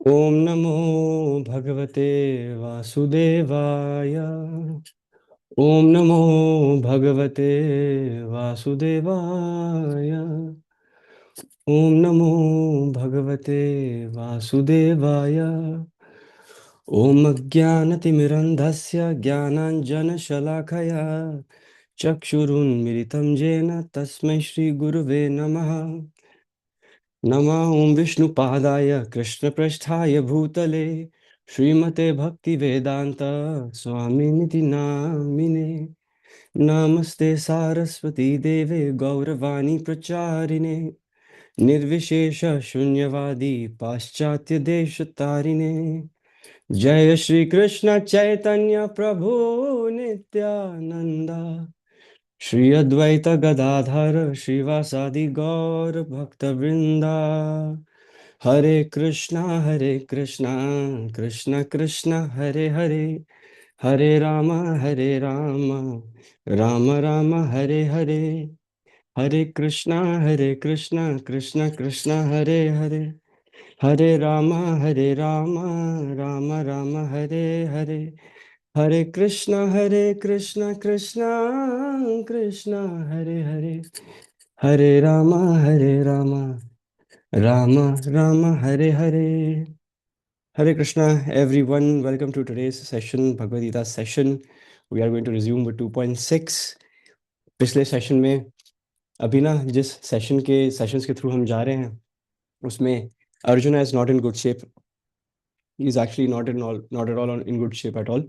ओम नमो भगवते वासुदेवाय। ओम नमो भगवते वासुदेवाय। ओम नमो भगवते वासुदेवाय। ओम अज्ञानतिमिरन्धस्य ज्ञानाञ्जनशलाकया चक्षुरुन्मिलितं येन तस्मै श्रीगुरुवे नमः। नमः ओं विष्णुपादाय कृष्णपृष्ठाय भूतले श्रीमते भक्तिवेदांत स्वामिनिति नामिने। नमस्ते सारस्वती देवे गौरवाणी प्रचारिणे निर्विशेष शून्यवादी पाश्चात्य देश तारिणे। जय श्री कृष्ण चैतन्य प्रभु नित्यानंदा श्री अद्वैत गदाधर श्रीवासादि गौर भक्तवृंदा। हरे कृष्णा कृष्ण कृष्ण हरे हरे, हरे राम राम राम हरे हरे। हरे कृष्णा कृष्ण कृष्ण हरे हरे, हरे राम राम राम हरे हरे। हरे कृष्णा कृष्ण कृष्ण हरे हरे, हरे Ram Ram Ram Hare Hare. Hare Krishna, everyone. Welcome to today's session, Bhagavad Gita session. We are going to resume with 2.6. पिछले सेशन में अभी ना जिस सेशन के सेशंस के थ्रू हम जा रहे हैं उसमें Arjun is not in good shape. He is actually not at all in good shape at all.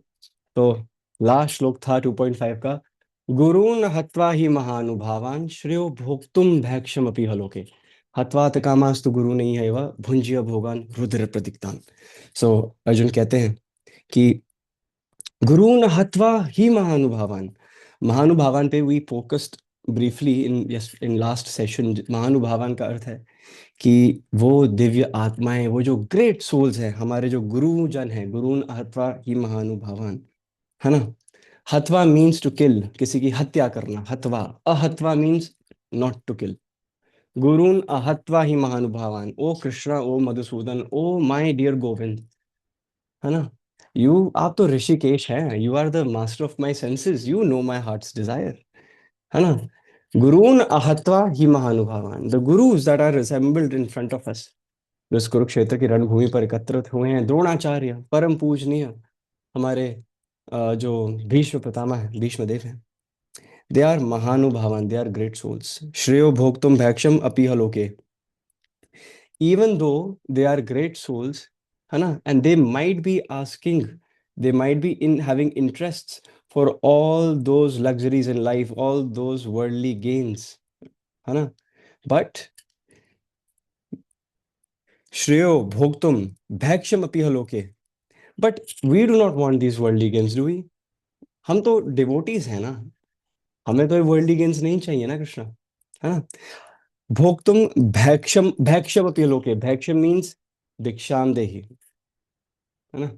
तो लास्ट श्लोक था 2.5 का, गुरून् हत्वा हि महानुभावान् श्रेयो भोक्तुम भैक्षमपि हलोके। हत्वात कामास्तु गुरु नहीं है वह भुंज्य भोगान रुद्र प्रदिक्तान। सो अर्जुन कहते हैं कि गुरून हत्वा ही महानुभावान। महानुभावान पे we focused briefly in last session. महानुभावान का अर्थ है कि वो दिव्य आत्माएं, वो जो ग्रेट सोल्स हैं, हमारे जो गुरुजन हैं। गुरून हत्वा ही महानुभावान, है ना। हत्वा मीन्स टू किल, किसी की हत्या करना। हत्वा, अहत्वा मीन्स नॉट टू किल। गुरून अहत्वा ही महानुभावान। O Krishna, O Madhusudan, O my dear Govind, है ना। आप तो ऋषिकेश हैं, you are the master of my senses, you know my heart's desire, है ना। गुरून अहत्वा ही महानुभावान, the gurus that are assembled in front of us. जो इस कुरुक्षेत्र की रणभूमि पर एकत्रित हुए हैं, द्रोणाचार्य परम पूजनीय हमारे जो भीष्म पितामह है, भीष्म देव हैं। दे आर महानुभावान, दे आर ग्रेट सोल्स। श्रेयो भोक्तुम भैक्षम अपीह लोके। Even though they are great souls, है ना, and they might be asking, they might be in having interests for all those luxuries in life, all those worldly gains, है ना, but श्रेयो भोक्तुम भैक्षम Aphiah लोके, but we do not want these worldly gains, do we? हम तो devotees हैं ना, हमें तो वर्ल्डली गेन्स नहीं चाहिए ना कृष्णा, है ना। भोक्तुम भैक्षम, भैक्षम अपीह लोके, भैक्षम मीन्स भिक्षाम देहि, है ना।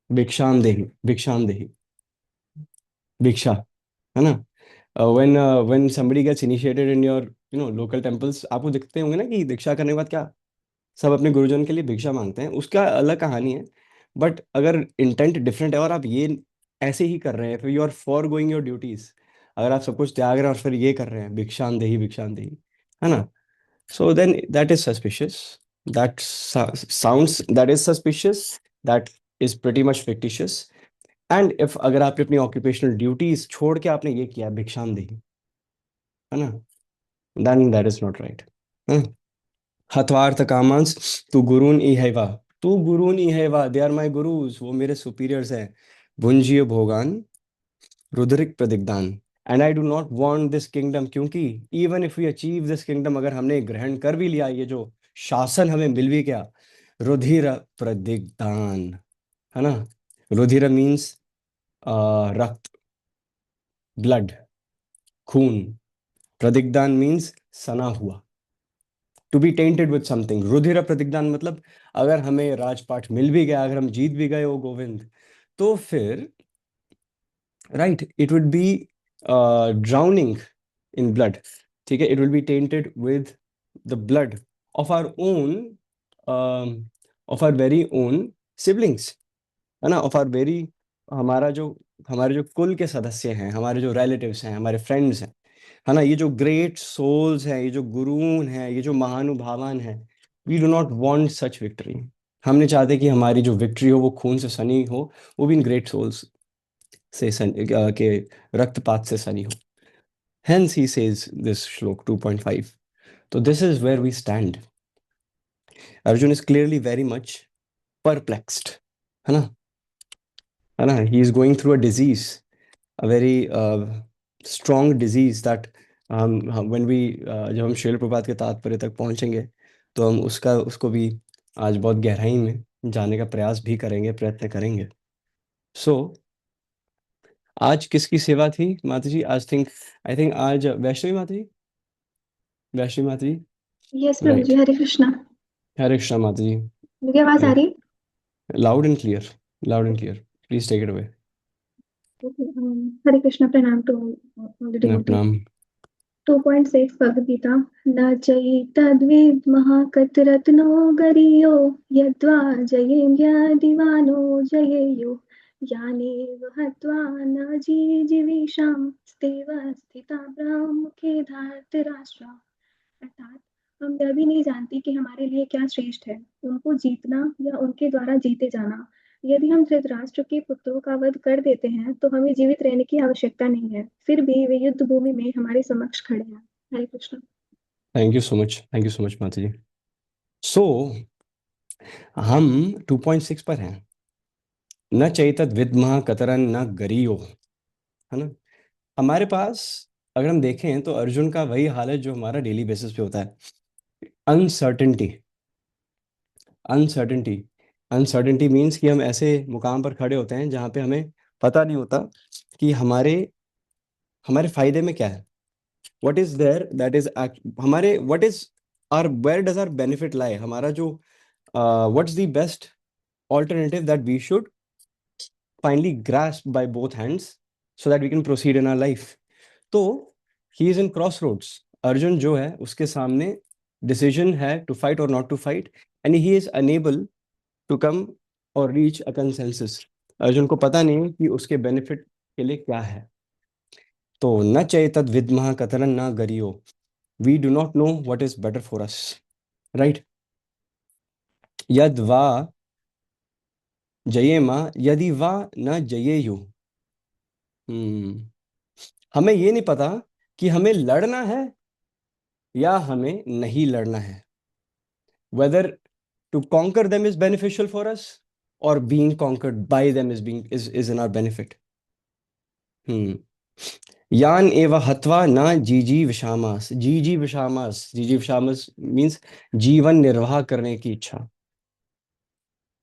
भिक्षाम देहि, भिक्षाम देहि, भिक्षा, है ना। When somebody gets initiated in your local temples, आपको दिखते होंगे ना कि दीक्षा करने के बाद क्या सब अपने गुरुजन के लिए भिक्षा मांगते हैं। उसका अलग कहानी है, बट अगर इंटेंट डिफरेंट है और आप ये ऐसे ही कर रहे हैं, फिर you are for going your duties, अगर आप सब कुछ त्याग रहे हैं और फिर ये कर रहे हैं भिक्षाम देही, है ना, so then that is suspicious, that sounds, that is suspicious, that is pretty much fictitious. And if अगर आपने अपनी ऑक्यूपेशनल ड्यूटीज छोड़ के आपने ये किया भिक्षाम देही, है ना, then that is not right. हत्वार्थ कामांस तू गुरून इहैवा, तू गुरून इहैवा, दे आर माय गुरुज, वो मेरे सुपीरियर्स हैं। भुंजीय भोगान रुद्रिक प्रदिग्धान, and I do not want this kingdom, क्योंकि even if we achieve this kingdom, अगर हमने ग्रहण कर भी लिया, ये जो शासन हमें मिल भी गया, रुधिर प्रदिग्धान, है ना। रुधिर मीन्स रक्त, ब्लड, खून। प्रदिग्धान मीन्स सना हुआ, to be tainted with something. रुधिर प्रदिग्धान मतलब अगर हमें राजपाट मिल भी गया, अगर हम जीत भी गए ओ गोविंद, तो फिर right, it would be drowning in blood, ठीक है। It will be tainted with the blood of our own of our very own siblings, है ना, ऑफ आवर वेरी, हमारा जो हमारे जो कुल के सदस्य हैं, हमारे जो रिलेटिव्स हैं, हमारे फ्रेंड्स हैं, है ना, ये जो ग्रेट सोल्स हैं, ये जो गुरुन हैं, ये जो महानुभावान हैं, we do not want such victory. हम नहीं चाहते कि हमारी जो विक्ट्री हो वो खून से सनी हो, वो भी इन ग्रेट सोल्स से के रक्तपात से सनी हो। Hence he says this shlok 2.5. So this is where we stand. Arjun is clearly very much perplexed, है ना, है ना, he is going through a disease, a very strong disease that when we जब हम शैल प्रपात के तात्पर्य तक पहुंचेंगे तो हम उसको भी आज बहुत गहराई में जाने का प्रयास भी करेंगे, प्रयत्न करेंगे। सो आज किसकी सेवा थी माता जी? आई थिंक आज वैष्णवी माता जी, वैष्णवी माता जी, यस प्रभु राइट। जी, हरे कृष्णा। हरे कृष्णा माता जी। मेरी आवाज आ हरे, रही loud and clear, loud and clear, please take it away. है? हरे कृष्णा, प्रणाम टू ऑल द डिवोटी। प्रणाम। 2.6 भगवद गीता। न चैतद्विद्मः कतरत्नो गरीयो यद्वा जयेम्यादिवानो जयेयुः यानेव हत्वा न जीजीविषां स्तेव स्थिता ब्रह्ममुखे धार्तराष्ट्रा। अर्थात हम यह भी नहीं जानते कि हमारे लिए क्या श्रेष्ठ है, उनको जीतना या उनके द्वारा जीते जाना। यदि हम धृतराष्ट्र के पुत्रों का वध कर देते हैं तो हमें जीवित रहने की आवश्यकता नहीं है, फिर भी वे युद्ध भूमि में हमारे समक्ष खड़े हैं। Hare Krishna. Thank you so much, thank you so much माता जी। सो हम 2.6 पर हैं। न चैतद विद्मः कतरन न गरियो, है ना। हमारे पास अगर हम देखें तो अर्जुन का वही हाल है जो हमारा डेली बेसिस पे होता है। अनसर्टेनिटी, अनसर्टेनिटी, अनसर्टेनिटी मीन्स कि हम ऐसे मुकाम पर खड़े होते हैं जहाँ पे हमें पता नहीं होता कि हमारे हमारे फायदे में क्या है। What is there that is, हमारे what is our, where does our benefit lie, हमारा जो what's the best alternative that we should finally grasp by both hands so that we can proceed in our life. तो he is in cross roads. Arjun जो है उसके सामने decision है to fight और not to fight, and he is unable to come और reach अ consensus. Arjun को पता नहीं है कि उसके बेनिफिट के लिए क्या है। तो न चैतद विद्मः कतरन न गरियो, we do not know what is better for us, right. यद वा जयेमा यदि वा न जयेयु। हम्म, हमें ये नहीं पता कि हमें लड़ना है या हमें नहीं लड़ना है। Whether to conquer them is beneficial for us और being conquered by them is in our benefit. Hmm, यान एव हत्वा न जीजी विषामास, जीजी विषामास, जीजी विषामास मीन्स जीवन निर्वाह करने की इच्छा।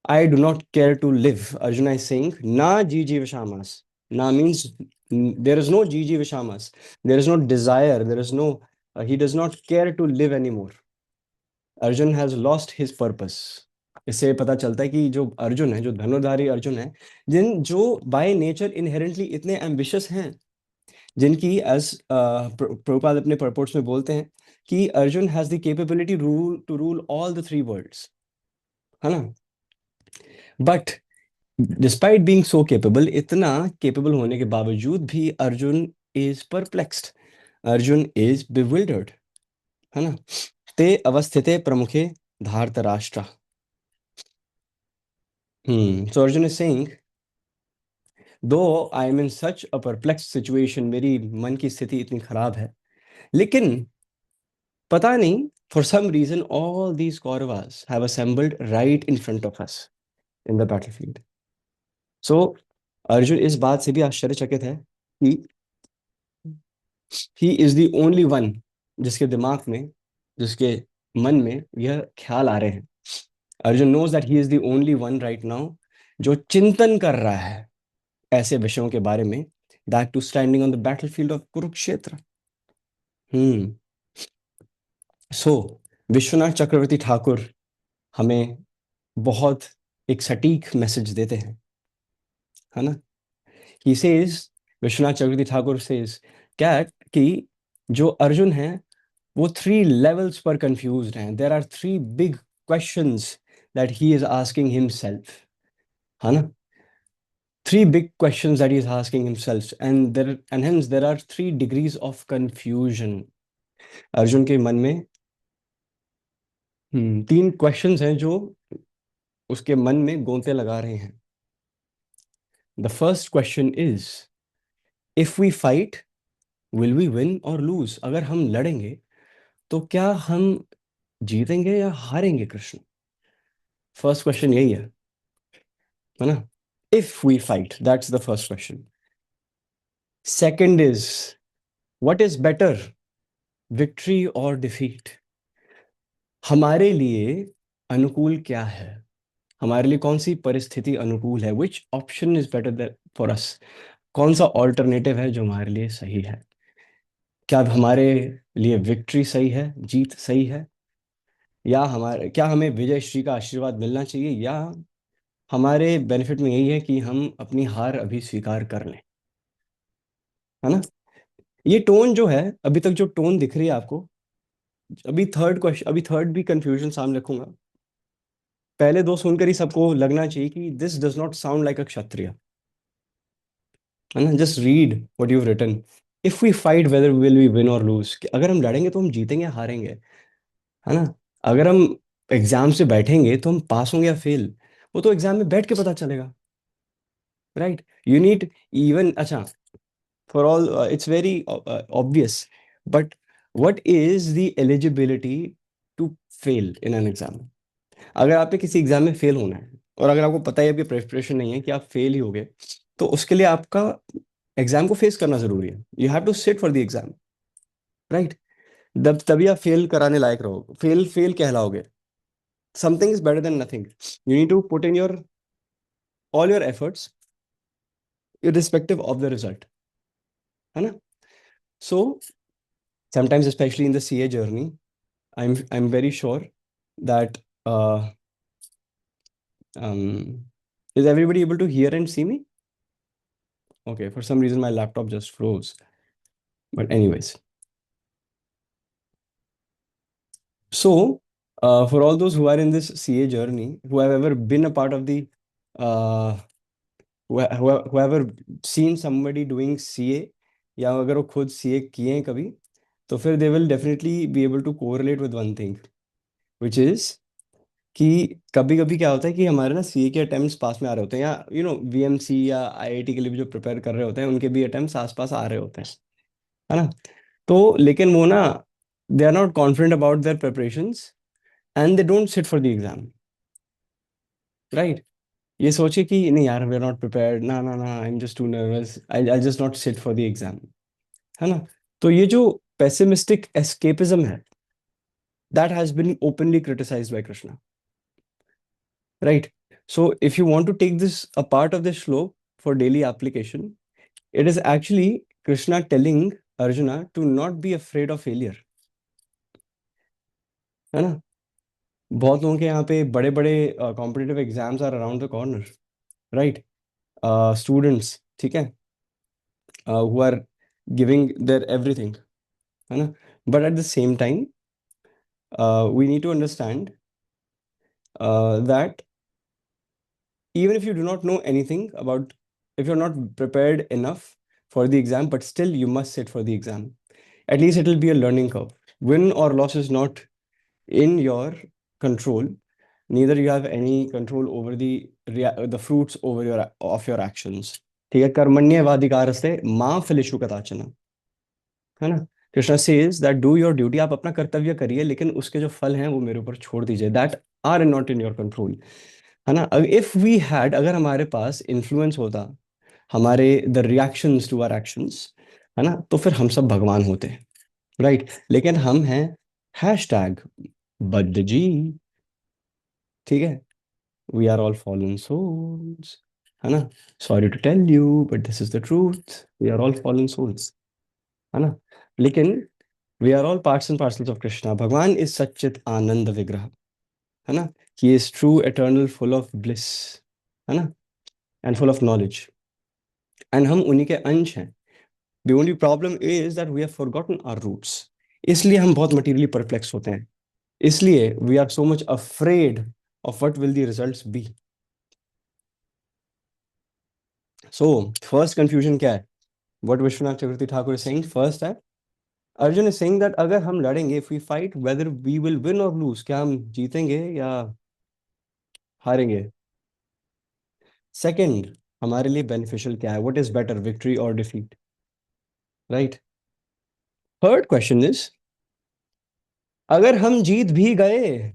I do not care to live. Arjuna is saying, Na Jiji Vishamas. Na means there is no Jiji Vishamas. There is no desire. There is no, he does not care to live anymore. Arjun has lost his purpose. इससे पता चलता है कि जो अर्जुन है, जो धनुर्धारी अर्जुन है, जो बाय नेचर इनहेरेंटली इतने एम्बिशियस हैं, जिनकी एज प्रभुपाद अपने परपोर्ट्स में बोलते हैं कि Arjun has the capability to rule all the three worlds, है ना। But despite being so capable, इतना केपेबल होने के बावजूद भी Arjun is perplexed, Arjun is bewildered, है ना। ते अवस्थिते प्रमुखे धार्तराष्ट्र। So Arjun is saying, though I am in such a perplex situation, मेरी मन की स्थिति इतनी खराब है, लेकिन पता नहीं, for some reason all these Kauravas have assembled right in front of us in the battlefield. So Arjun इस बात से भी आश्चर्यचकित है कि he is the only one जिसके दिमाग में, जिसके मन में यह ख्याल आ रहे हैं। Arjun knows that he is the only one right now जो चिंतन कर रहा है ऐसे विषयों के बारे में, that too standing on the battlefield of Kurukshetra. Hmm, so Vishwanath Chakravarti Thakur हमें बहुत एक सटीक मैसेज देते हैं, है ना। He says, Vishwanath Chakravarti Thakur says क्या कि जो अर्जुन है वो थ्री लेवल्स पर कंफ्यूज्ड हैं। There are three big questions that he is asking himself. है ना? Three big questions that he is asking himself, and hence there are 3 degrees of confusion. Arjun के मन में 3 questions हैं जो उसके मन में गोंते लगा रहे हैं. The first question is, if we fight, will we win or lose? अगर हम लड़ेंगे तो क्या हम जीतेंगे या हारेंगे कृष्ण? फर्स्ट क्वेश्चन यही है ना? If we fight, that's the first question. Second is, what is better, victory or defeat? हमारे लिए अनुकूल क्या है? हमारे लिए कौन सी परिस्थिति अनुकूल है? Which option is better for us? कौन सा ऑल्टरनेटिव है जो हमारे लिए सही है? क्या हमारे लिए विक्ट्री सही है, जीत सही है, या क्या हमें विजय श्री का आशीर्वाद मिलना चाहिए, या हमारे बेनिफिट में यही है कि हम अपनी हार अभी स्वीकार कर लें? है ना? ये टोन जो है, अभी तक जो टोन दिख रही है आपको, अभी थर्ड भी कंफ्यूजन सामने रखूंगा. पहले 2 सुनकर ही सबको लगना चाहिए कि this does not sound like a kshatriya. है ना? Just read what you written. If we fight whether will we win और लूज, अगर हम लड़ेंगे तो हम जीतेंगे या हारेंगे. है ना? अगर हम एग्जाम से बैठेंगे तो हम पास होंगे या फेल, वो तो एग्जाम में बैठ के पता चलेगा. राइट? यू नीड इवन, अच्छा, for all, it's very obvious, but what is the eligibility to fail in an exam? अगर आपने किसी एग्जाम में फेल होना है और अगर आपको पता है आपकी प्रिपरेशन नहीं है कि आप फेल ही हो गए, तो उसके लिए आपका एग्जाम को फेस करना जरूरी है. You have to sit for the exam. Right? तभी आप फेल कराने लायक रहो. फेल फेल कहलाओगे. Something is better than nothing. You need to put in your all your efforts irrespective of the result. है ना? So sometimes, especially in the CA journey, I'm very sure that is everybody able to hear and see me? Okay, for some reason my laptop just froze. But anyways, so for all those who are in this CA journey, who have ever been a part of the uh, who have ever seen somebody doing CA, या अगर वो खुद CA किए हैं कभी, तो फिर they will definitely be able to correlate with one thing, which is कि कभी कभी क्या होता है कि हमारे ना सीए के अटेम्प्ट्स पास में आ रहे होते हैं, या वीएमसी या आईआईटी के लिए भी जो प्रिपेयर कर रहे होते हैं उनके भी अटेम्प्ट्स आसपास आ रहे होते हैं. है ना? तो लेकिन वो ना, they are not confident about their preparations and they don't sit for the exam. Right? ये सोचे कि नहीं यार, वी आर नॉट प्रिपेयर्ड, ना ना ना, I am just too nervous, I just not sit for the exam. है ना? तो ये जो पेसिमिस्टिक एस्केपिज्म है, that has been openly criticised by Krishna. Right. So if you want to take this a part of this shloka for daily application, it is actually Krishna telling Arjuna to not be afraid of failure. है ना? बहुत लोगों के यहाँ पे बड़े बड़े competitive exams are around the corner. Right? Students, ठीक है, who are giving their everything. है ना? But at the same time we need to understand that even if you do not know anything about, if you're not prepared enough for the exam, but still you must sit for the exam. At least it will be a learning curve. Win or loss is not in your control. Neither you have any control over the fruits over your actions. ठीक है? कर्मण्येवाधिकारस्ते माँ फलेषु कदाचन. है ना? Krishna says that do your duty. आप अपना कर्तव्य करिए, लेकिन उसके जो फल हैं वो मेरे ऊपर छोड़ दीजिए. That are not in your control. है ना? इफ वी हैड, अगर हमारे पास इन्फ्लुएंस होता हमारे the reactions to our actions, है ना, तो फिर हम सब भगवान होते. राइट? लेकिन हम हैं हैशटैग बद्ध जी. ठीक है? We are all fallen souls. है ना? Sorry to tell you but this is the truth. We are all fallen souls. है ना? लेकिन we are all parts and parcels of Krishna. भगवान इज सच्चित आनंद विग्रह. है ना? He is true eternal full of bliss. है ना? And full of knowledge. And हम उन्हीं के अंश हैं. The only problem is that we have forgotten our roots. इसलिए हम बहुत मटीरियली परप्लेक्स होते हैं. इसलिए we are so much afraid of what will the results be. So first confusion क्या है? What Vishwanath Chakravarti Thakur is saying first है, Arjun is saying that अगर हम लड़ेंगे, if we fight, whether we will win or lose, क्या हम जीतेंगे या हारेंगे. Second, हमारे लिए beneficial क्या है? What is better, victory or defeat? Right? Third question is, अगर हम जीत भी गए,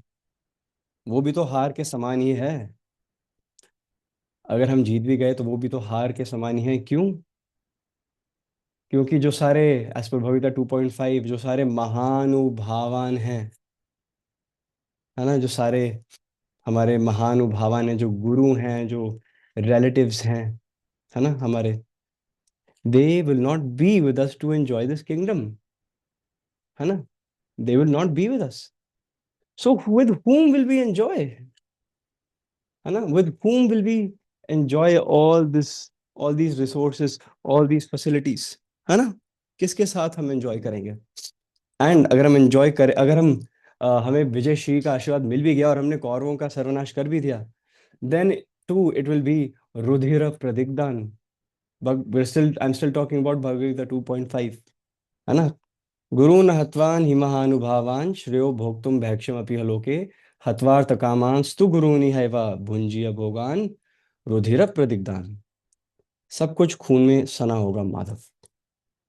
वो भी तो हार के समान ही है. अगर हम जीत भी गए तो वो भी तो हार के समान ही है. क्यों? क्योंकि जो सारे एज पर भविता 2.5 जो सारे महानुभावान हैं, है ना, जो सारे हमारे महानुभावान हैं, जो गुरु हैं, जो रिलेटिव्स हैं, है ना, हमारे, they will not be with us to enjoy this kingdom, है ना. They will not be with us. So with whom will we enjoy, है ना, with whom will we enjoy all these resources, all these facilities, है ना. किसके साथ हम enjoy करेंगे? एंड अगर हम एंजॉय करें, अगर हम हमें विजय श्री का आशीर्वाद मिल भी गया और हमने कौरवों का सर्वनाश कर भी दिया, then too it will be रुधिर प्रदिग्धान. I am still talking about Bhagavad Gita 2.5, है ना. गुरून् हत्वान् हि महानुभावान् श्रेयो भोक्तुं भैक्ष्यमपि लोके हत्वार्थ कामांस्तु गुरूनि हैव भुंजीय भोगान रुधिर प्रदिग्धान. सब कुछ खून में सना होगा Madhav.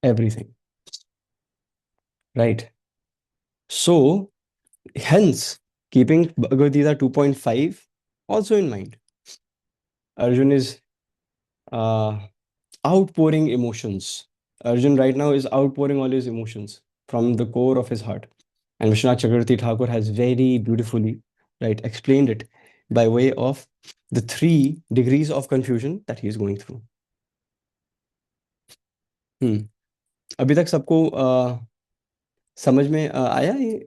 Everything. Right. So hence, keeping Bhagavad Gita 2.5 also in mind, Arjun is uh, outpouring emotions. Arjun right now is outpouring all his emotions from the core of his heart. And Vishwanath Chakravarti Thakur has very beautifully, right, explained it by way of the 3 degrees of confusion that he is going through. अभी तक सबको समझ में आया ये?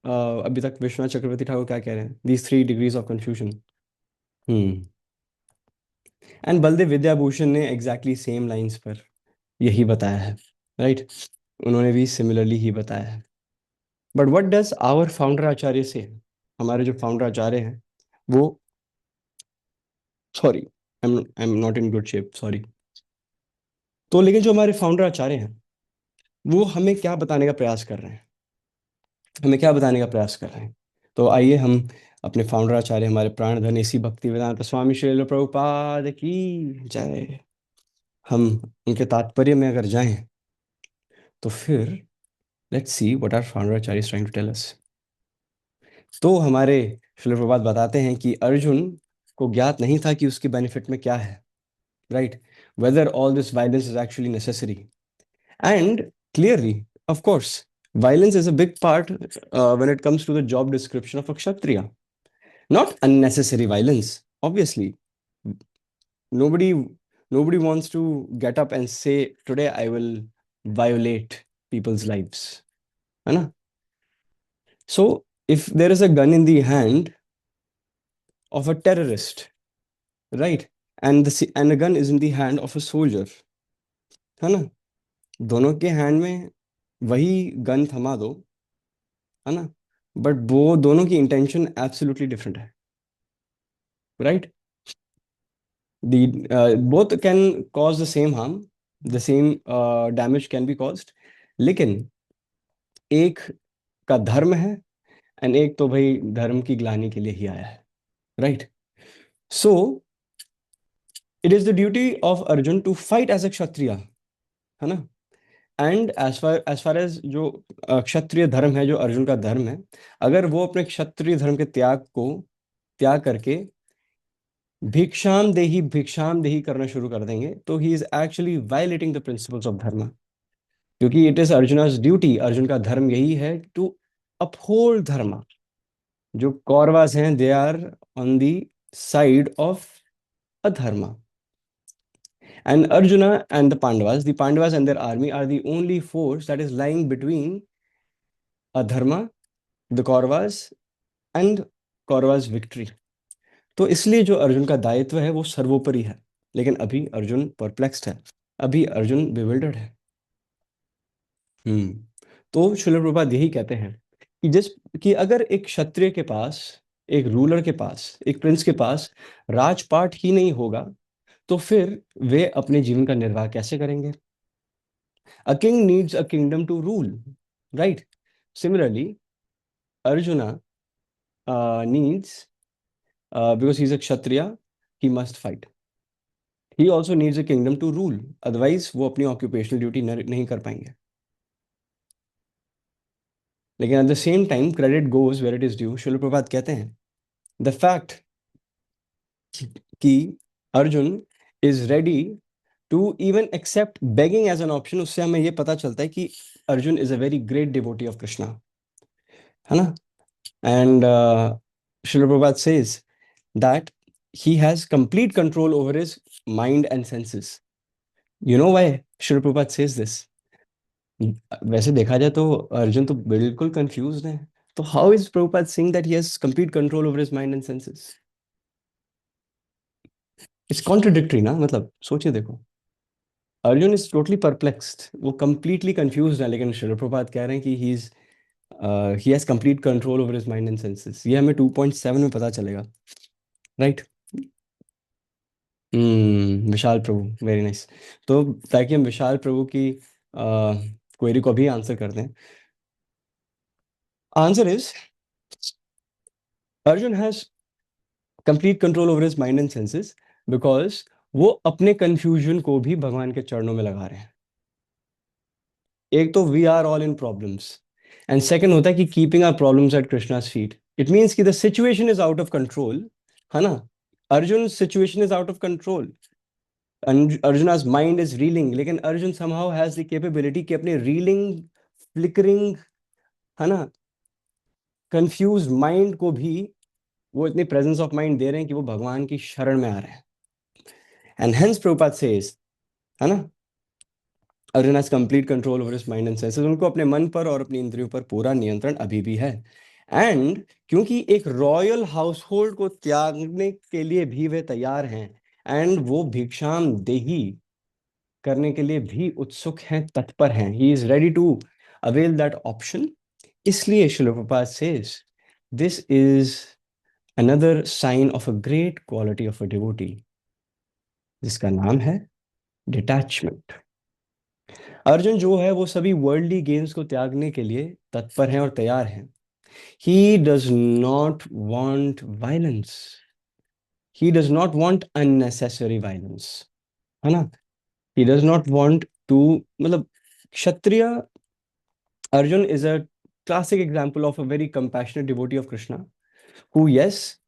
अभी तक विश्वनाथ चक्रवर्ती ठाकुर क्या कह रहे हैं? These 3 degrees of confusion. And Baldev Vidyabhushan ने एग्जैक्टली सेम लाइंस पर यही बताया है. राइट. उन्होंने भी सिमिलरली ही बताया है. But what does our founder acharya say? हमारे जो फाउंडर आचार्य हैं वो, sorry, I am not in good shape, sorry. तो लेकिन जो हमारे फाउंडर आचार्य हैं वो हमें क्या बताने का प्रयास कर रहे हैं? हमें क्या बताने का प्रयास कर रहे हैं? तो आइए हम अपने फाउंडर आचार्य, हमारे प्राणधन इसी भक्ति वेदांत स्वामी श्रील प्रभुपाद की जय, हम उनके तात्पर्य में अगर जाएं तो फिर let's see what our founder acharya is trying to tell us. तो हमारे श्रील प्रभुपाद बताते हैं कि अर्जुन को ज्ञात नहीं था कि उसके बेनिफिट में क्या है. Right. Whether all this violence is actually necessary. And clearly, of course, violence is a big part when it comes to the job description of a kshatriya. Not unnecessary violence, obviously. Nobody nobody wants to get up and say today I will violate people's lives, है ना. So if there is a gun in the hand of a terrorist, right, and a gun is in the hand of a soldier, है ना, दोनों के hand में वही gun थमा दो, है ना, बट वो दोनों की इंटेंशन एब्सोल्युटली डिफरेंट है. Right. the both can cause the same harm, the same damage can be caused, लेकिन एक का धर्म है एंड एक तो भाई धर्म की ग्लानि के लिए ही आया है. Right. So it is the duty of Arjun to fight as a kshatriya, है ना. एंड एज फार एज जो क्षत्रिय धर्म है, जो अर्जुन का धर्म है, अगर वो अपने क्षत्रिय धर्म के त्याग करके भिक्षाम देही करना शुरू कर देंगे तो he is actually violating the principles of धर्म. क्योंकि इट इज अर्जुनस ड्यूटी, अर्जुन का धर्म यही है टू अपहोल्ड धर्म. जो कौरवास हैं they are on the side of adharma. And Arjuna and the Pandavas and their army are the only force that is lying between Adharma, the Kauravas, and Kauravas' victory. तो इसलिए जो अर्जुन का दायित्व है वो सर्वोपरि है. लेकिन अभी अर्जुन परप्लेक्स्ड है, अभी अर्जुन bewildered है. तो श्रील प्रभुपाद यही कहते हैं कि अगर एक क्षत्रिय के पास एक रूलर के पास, एक प्रिंस के पास राजपाट ही नहीं होगा तो फिर वे अपने जीवन का निर्वाह कैसे करेंगे? A king needs a kingdom to rule, right? Similarly Arjuna needs, because he is a kshatriya, he must fight. He also needs a kingdom to rule, otherwise वो अपनी ऑक्यूपेशनल ड्यूटी नहीं कर पाएंगे। लेकिन at the same time credit goes where it is due. शिल प्रभात कहते हैं द फैक्ट कि Arjun is ready to even accept begging as an option, उससे हमें ये पता चलता है कि Arjun is a very great devotee of Krishna, है ना? And Srila Prabhupada says that he has complete control over his mind and senses. You know why Srila Prabhupada says this? वैसे देखा जाए तो अर्जुन तो बिल्कुल कंफ्यूज्ड है, तो how is Prabhupada saying that he has complete control over his mind and senses? It's contradictory ना, मतलब सोचिए देखो, अर्जुन इज टोटली परप्लेक्स्ड, वो कंप्लीटली कंफ्यूज्ड है, लेकिन श्रील प्रभुपाद कह रहे हैं कि he has complete control over his mind and senses. ये हमें 2.7 में पता चलेगा, राइट? विशाल प्रभु, वेरी नाइस। तो ताकि हम विशाल प्रभु की क्वेरी को भी आंसर करते हैं, answer is Arjun has complete control over his mind and senses because वो अपने कंफ्यूजन को भी भगवान के चरणों में लगा रहे हैं। एक तो we are all in problems, and second होता है कि keeping our problems at Krishna's feet. It means कि the situation is out of control, है ना? Arjun situation is out of control, Arjuna's mind is reeling, लेकिन Arjun somehow has the capability कि अपने railing, flickering, है ना, कंफ्यूज माइंड को भी वो इतनी प्रेजेंस ऑफ माइंड दे रहे हैं कि वो भगवान की शरण में आ रहे हैं। एंड हेंस प्रभुपाद सेज, है ना, Arjun has complete control over his mind and senses. उनको अपने मन पर और अपनी इंद्रियों पर पूरा नियंत्रण अभी भी है। एंड क्योंकि एक रॉयल हाउस होल्ड को त्यागने के लिए भी वे तैयार हैं, एंड वो भिक्षाम देही करने के लिए भी उत्सुक हैं, तत्पर हैं, he is ready to avail that option. इसलिए Srila Prabhupada says this is another sign of a great quality of a devotee, जिसका नाम है डिटैचमेंट। अर्जुन जो है वो सभी वर्ल्डली गेम्स को त्यागने के लिए तत्पर हैं और तैयार हैं। He does not want violence, he does not want unnecessary violence, है ना? He does not want to, मतलब kshatriya Arjun is a classic example of a very compassionate devotee of Krishna, who yes,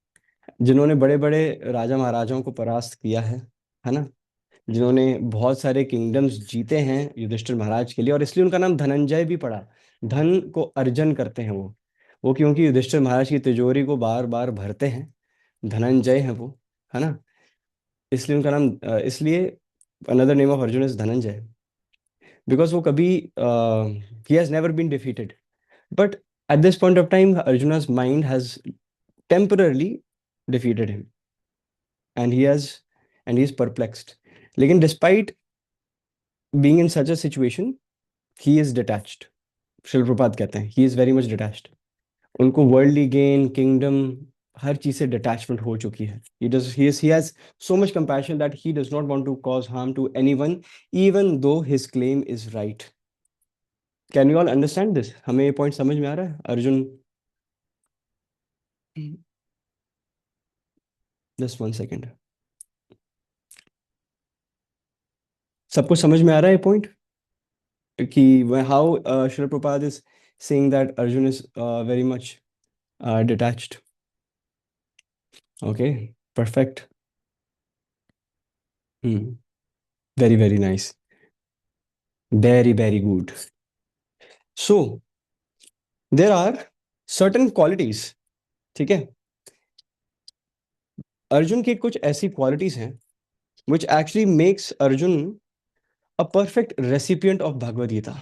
जिन्होंने बड़े बड़े राजा महाराजाओं को परास्त किया है ना? जिन्होंने बहुत सारे किंगडम्स जीते हैं युधिष्ठिर महाराज के लिए, और इसलिए उनका नाम धनंजय भी पड़ा। धन को अर्जन करते हैं वो क्योंकि युधिष्ठिर महाराज की तिजोरी को बार बार भरते हैं, धनंजय है वो, है ना? इसलिए उनका नाम इसलिए another name of Arjun is Dhananjay, because वो कभी he has never been defeated. But at this point of time Arjuna's mind has temporarily defeated him, and he is perplexed. लेकिन despite being in such a situation, he is detached. Srila Prabhupada कहते हैं he is very much detached. उनको worldly gain, kingdom, हर चीज से detachment हो चुकी है। he has so much compassion that he does not want to cause harm to anyone, even though his claim is right. Can you all understand this? हमें ये point समझ में आ रहा है? अर्जुन, जस्ट 1 सेकेंड, सबको समझ में आ रहा है ये पॉइंट कि हाउ शिल प्रपात is saying that Arjun is very much detached? Okay, perfect. Hmm. Very, very nice. Very, very good. So, there are certain qualities, ठीक है? अर्जुन की कुछ ऐसी क्वालिटीज हैं which actually makes Arjun a perfect recipient of Bhagavad Gita.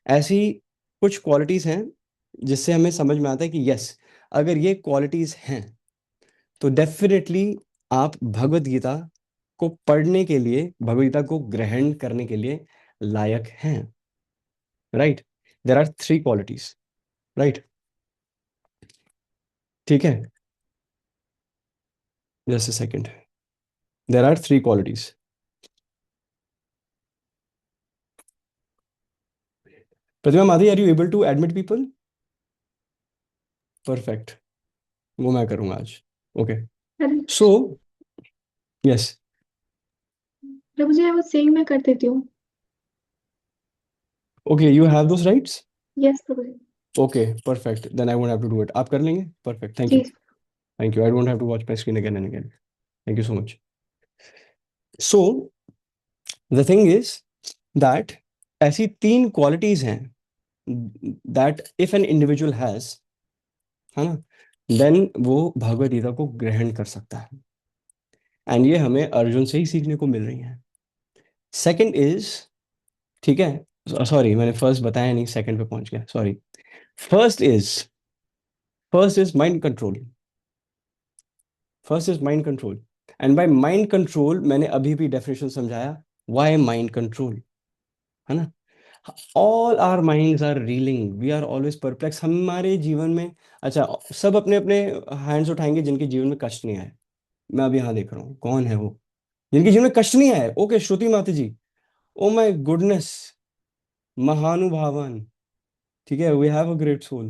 ऐसी कुछ क्वालिटीज हैं जिससे हमें समझ में आता है कि यस, अगर ये क्वालिटीज हैं तो डेफिनेटली आप भगवद गीता को पढ़ने के लिए, भगवद गीता को ग्रहण करने के लिए लायक हैं, right? There are 3 qualities, right? ठीक है, just a second, there are three qualities. Pratima माधी, are you able to admit people? Perfect, वो मैं करूंगा आज। ओके, अरे सो यस, प्रभु जी, वो सेम मैं कर देती हूँ। Okay, you have those rights. Yes Prabhu ji. Okay perfect, then I won't have to do it, आप कर लेंगे। Perfect, thank you. जी। Thank you, I don't have to watch my screen again and again. Thank you so much. So the thing is that ऐसी तीन क्वालिटीज हैं that if an individual has, है ना, देन वो भगवत गीता को ग्रहण कर सकता है। एंड ये हमें अर्जुन से ही सीखने को मिल रही है। सेकंड इज, ठीक है, सॉरी मैंने फर्स्ट बताया नहीं, सेकंड पे पहुंच गया, sorry. First is first is mind control. First is mind control, and by mind control मैंने अभी भी डेफिनेशन समझाया, व्हाई माइंड कंट्रोल, है ना। All our minds are reeling, we are always perplex हमारे जीवन में। अच्छा, सब अपने अपने हैंड्स उठाएंगे जिनके जीवन में कष्ट नहीं आए। मैं अभी यहाँ देख रहा हूँ, कौन है वो जिनके जीवन में कष्ट नहीं आए? Okay, Shruti Mata ji, oh my goodness, महानुभावन, ठीक है, we have a great soul.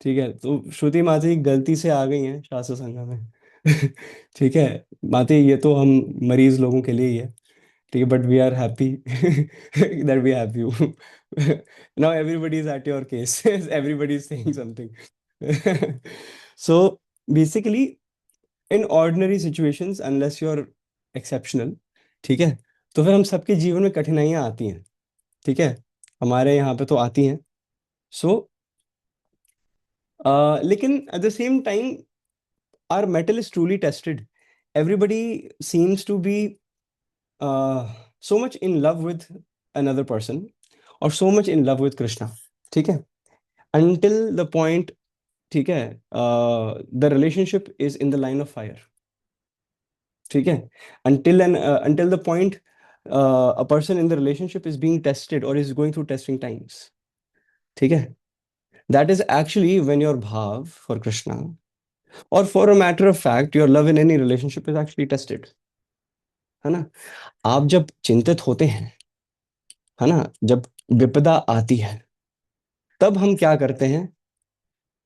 ठीक है, तो श्रुति माता जी गलती से आ गई हैं शास्त्र संघ में। ठीक है, माता जी, ये तो हम मरीज लोगों के लिए ही है। ठीक है, but we are happy that we have you. Now everybody is at your case, everybody is saying something. So basically in ordinary situations unless you are exceptional, ठीक है, तो फिर हम सबके जीवन में कठिनाइयां आती हैं। ठीक है, हमारे यहाँ पे तो आती हैं। सो लेकिन at the same time our mettle is truly tested. Everybody seems to be so much in love with another person or so much in love with Krishna, ठीक है, until the point, ठीक है, the relationship is in the line of fire, ठीक है, until the point a person in the relationship is being tested or is going through testing times, ठीक है, that is actually when your bhav for Krishna or for a matter of fact your love in any relationship is actually tested, है ना। आप जब चिंतित होते हैं, है ना, जब विपदा आती है, तब हम क्या करते हैं,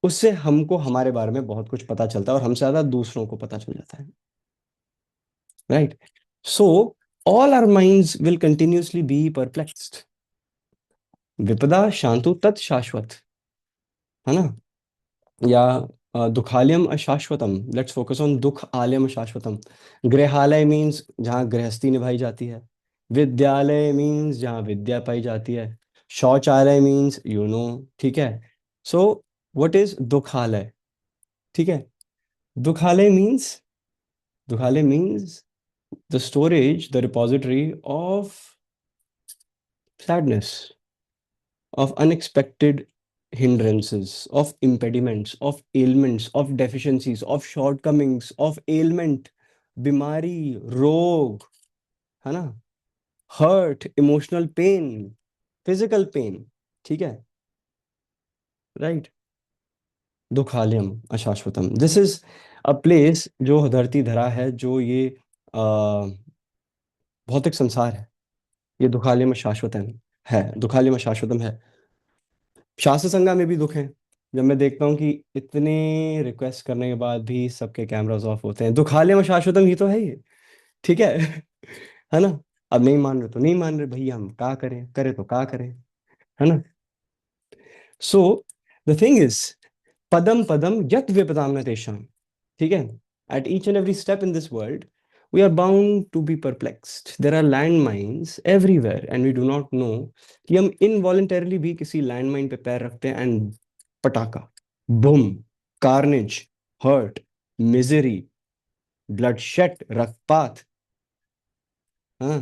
उससे हमको हमारे बारे में बहुत कुछ पता चलता है और हमसे ज्यादा दूसरों को पता चल जाता है, right. So all our minds will continuously be perplexed. विपदा शांतु तत् शाश्वत, है ना, या दुखालयम अशाश्वतम, लेट्स फोकस ऑन दुख आलयम अशाश्वतम। गृहालय मीन्स जहाँ गृहस्थी निभाई जाती है, विद्यालय मीन्स जहाँ विद्या पाई जाती है, शौचालय मीन्स यू नो, ठीक है। सो व्हाट इज दुखालय? ठीक है, दुखालय मीन्स, दुखालय means the storage, the repository of sadness, of unexpected hindrances, of impediments, of ailments, of deficiencies, of shortcomings, of ailment, बीमारी, रोग, है ना, hurt, emotional pain, physical pain, ठीक है, राइट। दुखालयम अशाश्वतम, दिस इज अ प्लेस जो धरती धरा है, जो ये भौतिक संसार है, ये दुखालय में शाश्वत है, दुखालय में शाश्वतम है। शास्त्र संज्ञा में भी दुख है, जब मैं देखता हूँ कि इतने रिक्वेस्ट करने के बाद भी सबके कैमरास ऑफ होते हैं, दुखालय में शाश्वतम ही तो है ये, ठीक है। है ना, अब नहीं मान रहे तो नहीं मान रहे भैया, हम क्या करें, करे तो क्या करें, है ना। सो द थिंग इज, पदम पदम यत विपदाम न तेषाम, ठीक है, at each and every step in this world we are bound to be perplexed, there are landmines everywhere and we do not know कि हम involuntarily भी किसी landmine पे पैर रखते हैं and पटाखा, boom, carnage, hurt, misery, bloodshed, रक्तपात, हाँ,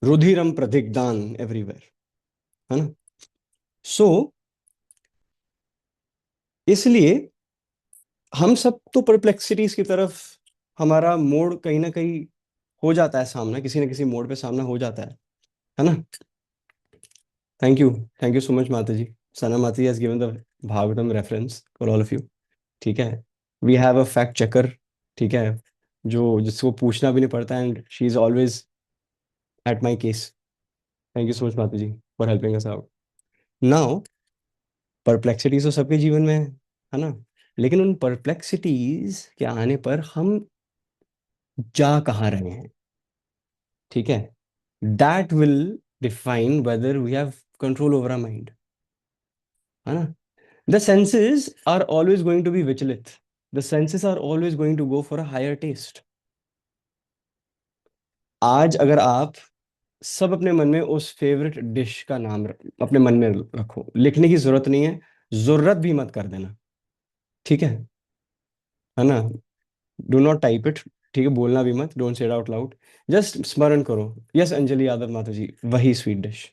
रुधिरम प्रदिग्धान everywhere, है ना। सो इसलिए हम सब तो परप्लेक्सिटीज की तरफ, हमारा मोड़ कहीं ना कहीं हो जाता है सामना, किसी ना किसी मोड़ पे सामना हो जाता है ना। Thank you, thank you so much माता जी। सना माता जी has given the Bhagavatam reference for all of you. ठीक है, we have a fact checker, ठीक है, जो जिसको पूछना भी नहीं पड़ता, and she is always at my case. Thank you so much माता जी for helping us out. Now, perplexities तो सबके जीवन में है ना, लेकिन उन परप्लेक्सिटीज के आने पर हम जा कहाँ रहे हैं, ठीक है, that will define whether we have control over our mind, है ना. The senses are always going to be विचलित. The senses are always going to go for a higher taste. आज अगर आप सब अपने मन में उस फेवरेट डिश का नाम अपने मन में रखो, लिखने की जरूरत नहीं है, जरूरत भी मत कर देना, ठीक है ना. डू नॉट टाइप इट, ठीक है, बोलना भी मत, don't say it out loud. Just स्मरण करो, यस अंजलि यादव माता जी, वही स्वीट डिश,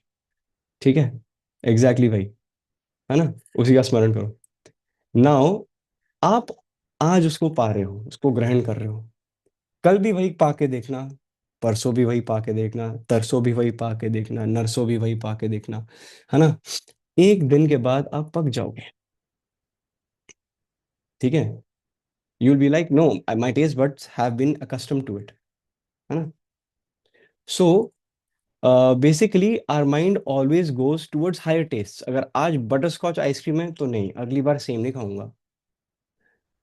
ठीक है, एग्जैक्टली वही, है ना, उसी का स्मरण करो. नाउ, आप आज उसको पा रहे हो, उसको ग्रहण कर रहे हो, कल भी वही पा के देखना, परसों भी वही पा के देखना, तरसों भी वही पा के देखना, नरसों भी वही पा के देखना, है ना. एक दिन के बाद आप पक जाओगे, ठीक है. You will be like, no, my taste buds have been accustom to it, है ना. So basically our mind always goes towards higher taste. अगर आज बटर स्कॉच आइसक्रीम है तो नहीं, अगली बार सेम नहीं खाऊंगा,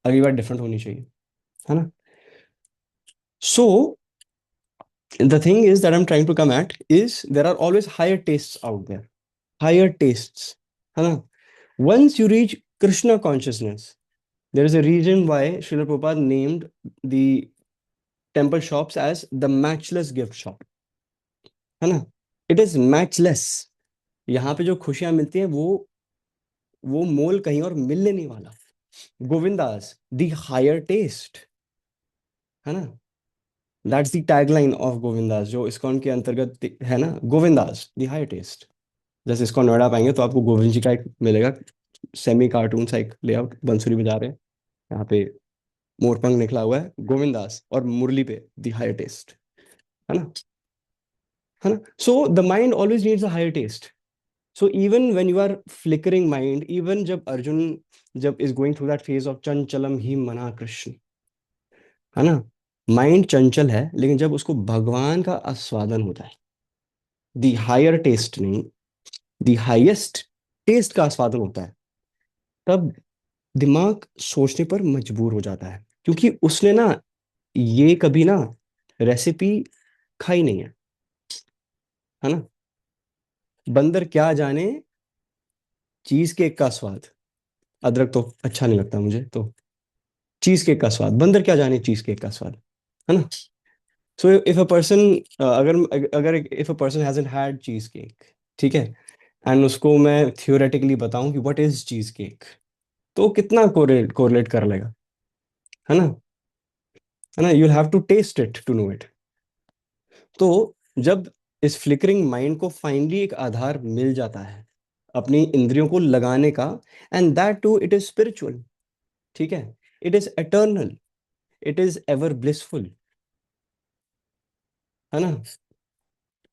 अगली बार डिफरेंट होनी चाहिए, है ना. So the thing is that I am trying to come at is there are always higher tastes out there, higher tastes, है ना. Once you reach Krishna consciousness, there is a reason why Srila Prabhupada named the temple shops as the matchless gift shop, है ना. It is matchless. यहाँ पे जो खुशियां मिलती हैं वो मोल कहीं और मिलने नहीं वाला. गोविंदास द हायर टेस्ट, है ना. That's the tagline of Govindas, जो इस्कॉन के अंतर्गत है ना, गोविंदास द हायर टेस्ट. जैसे इस्कॉन नोएडा पाएंगे तो आपको गोविंद जी का एक मिलेगा, सेमी कार्टून सा एक लेआउट, बंसुरी बजा रहे हैं, यहाँ पे मोरपंख निकला हुआ है, गोविंदास, और मुरली पे द हायर टेस्ट, है ना, है ना. So the mind always needs a higher taste. So even when you are flickering mind, even जब अर्जुन जब is going through that phase of चंचलम ही मना कृष्ण, है ना, माइंड चंचल है, लेकिन जब उसको भगवान का आस्वादन होता है, दी हायर टेस्ट नहीं, दी हाईएस्ट टेस्ट का आस्वादन होता है, तब दिमाग सोचने पर मजबूर हो जाता है, क्योंकि उसने ना ये कभी ना रेसिपी खाई नहीं है ना. बंदर क्या जाने चीज केक का स्वाद, अदरक तो अच्छा नहीं लगता मुझे, तो चीज केक का स्वाद, बंदर क्या जाने चीज केक का स्वाद, है ना. सो इफ अ पर्सन, अगर अगर if a person hasn't had cheese cake, ठीक है, एंड उसको मैं थियोरेटिकली बताऊं कि व्हाट इज चीज केक, तो कितना कोरिलेट कर लेगा, है ना, है ना. You have to taste it to know it. तो जब इस फ्लिकरिंग माइंड को फाइनली एक आधार मिल जाता है अपनी इंद्रियों को लगाने का, and that too it is spiritual, ठीक है, it is eternal, it is ever blissful, है ना,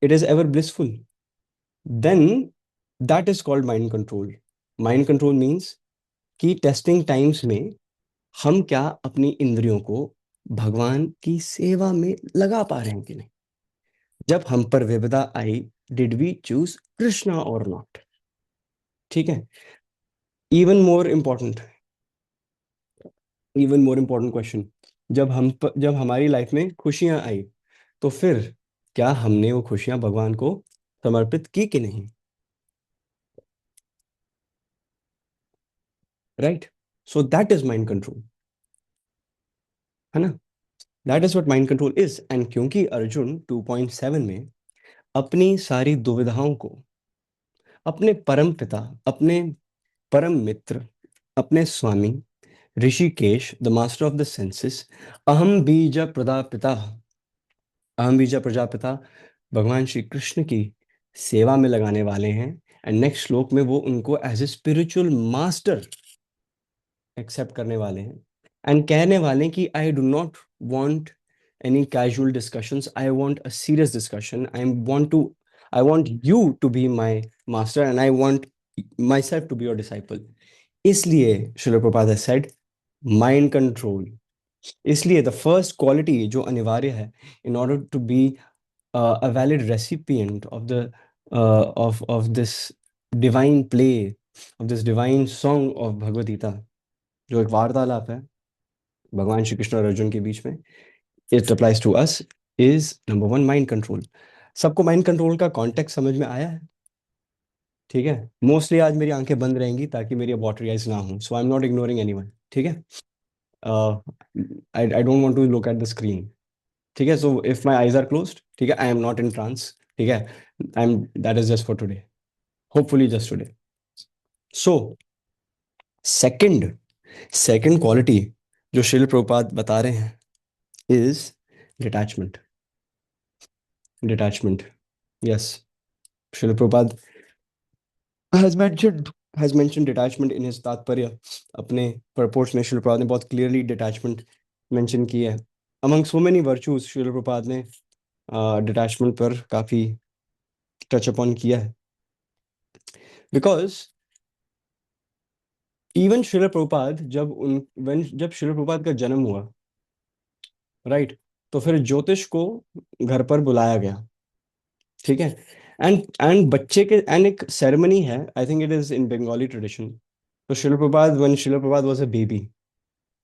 it is ever blissful, then that is called mind control. Mind control means कि टेस्टिंग टाइम्स में हम क्या अपनी इंद्रियों को भगवान की सेवा में लगा पा रहे हैं कि नहीं. जब हम पर विपदा आई, डिड वी चूज कृष्णा और नॉट, ठीक है. Even more important, even more important question, जब हमारी लाइफ में खुशियां आई, तो फिर क्या हमने वो खुशियां भगवान को समर्पित की कि नहीं, right. So that is mind control, है ना. That is what mind control is. And क्योंकि अर्जुन 2.7 में अपनी सारी दुविधाओं को अपने परम पिता, अपने परम मित्र, अपने स्वामी Hrishikesh the master of the senses, अहम बीज प्रदापिता, अहम बीज प्रजापिता भगवान श्री कृष्ण की सेवा में लगाने वाले हैं. एंड नेक्स्ट श्लोक में वो उनको as a spiritual master accept करने वाले हैं, एंड कहने वाले हैं कि I do not want any casual discussions, I want a serious discussion, I want you to be my master, and I want myself to be your disciple. इसलिए Srila Prabhupada has said mind control. इसलिए the first quality जो अनिवार्य है in order to be a valid recipient of the of this divine play, of this divine song of Bhagavad Gita, जो एक वार्तालाप है भगवान श्री कृष्ण और अर्जुन के बीच में, it applies to us, is number one mind control. सबको माइंड कंट्रोल का कॉन्टेक्स्ट समझ में आया है? ठीक है, मोस्टली आज मेरी आंखें बंद रहेंगी ताकि मेरी वॉटरी आइज ना हो, so I am not ignoring anyone. ठीक है, I don't want to look at the screen. ठीक है, so if my eyes are closed, ठीक है, I am not in trance. ठीक है, I am, that is just for today, hopefully just today. So second second quality जो शिल प्रभुपाद बता रहे हैं इज डिटैचमेंट। Detachment, yes. शिल Prabhupada has mentioned has mentioned detachment in his तात्पर्य। अपने purports में शिल प्रभुपाद ने बहुत clearly detachment mention की है। among so many virtues शिल प्रभुपाद ने डिटैचमेंट पर काफी टच अपॉन किया है, बिकॉज इवन शिल प्रभुपाद जब शिल प्रभुपाद का जन्म हुआ, राइट, तो फिर ज्योतिष को घर पर बुलाया गया। ठीक है, एंड बच्चे के एंड एक सेरेमनी है, I think it is in Bengali tradition. तो शिल प्रभुपाद, व्हेन शिल प्रभुपाद वाज अ बेबी,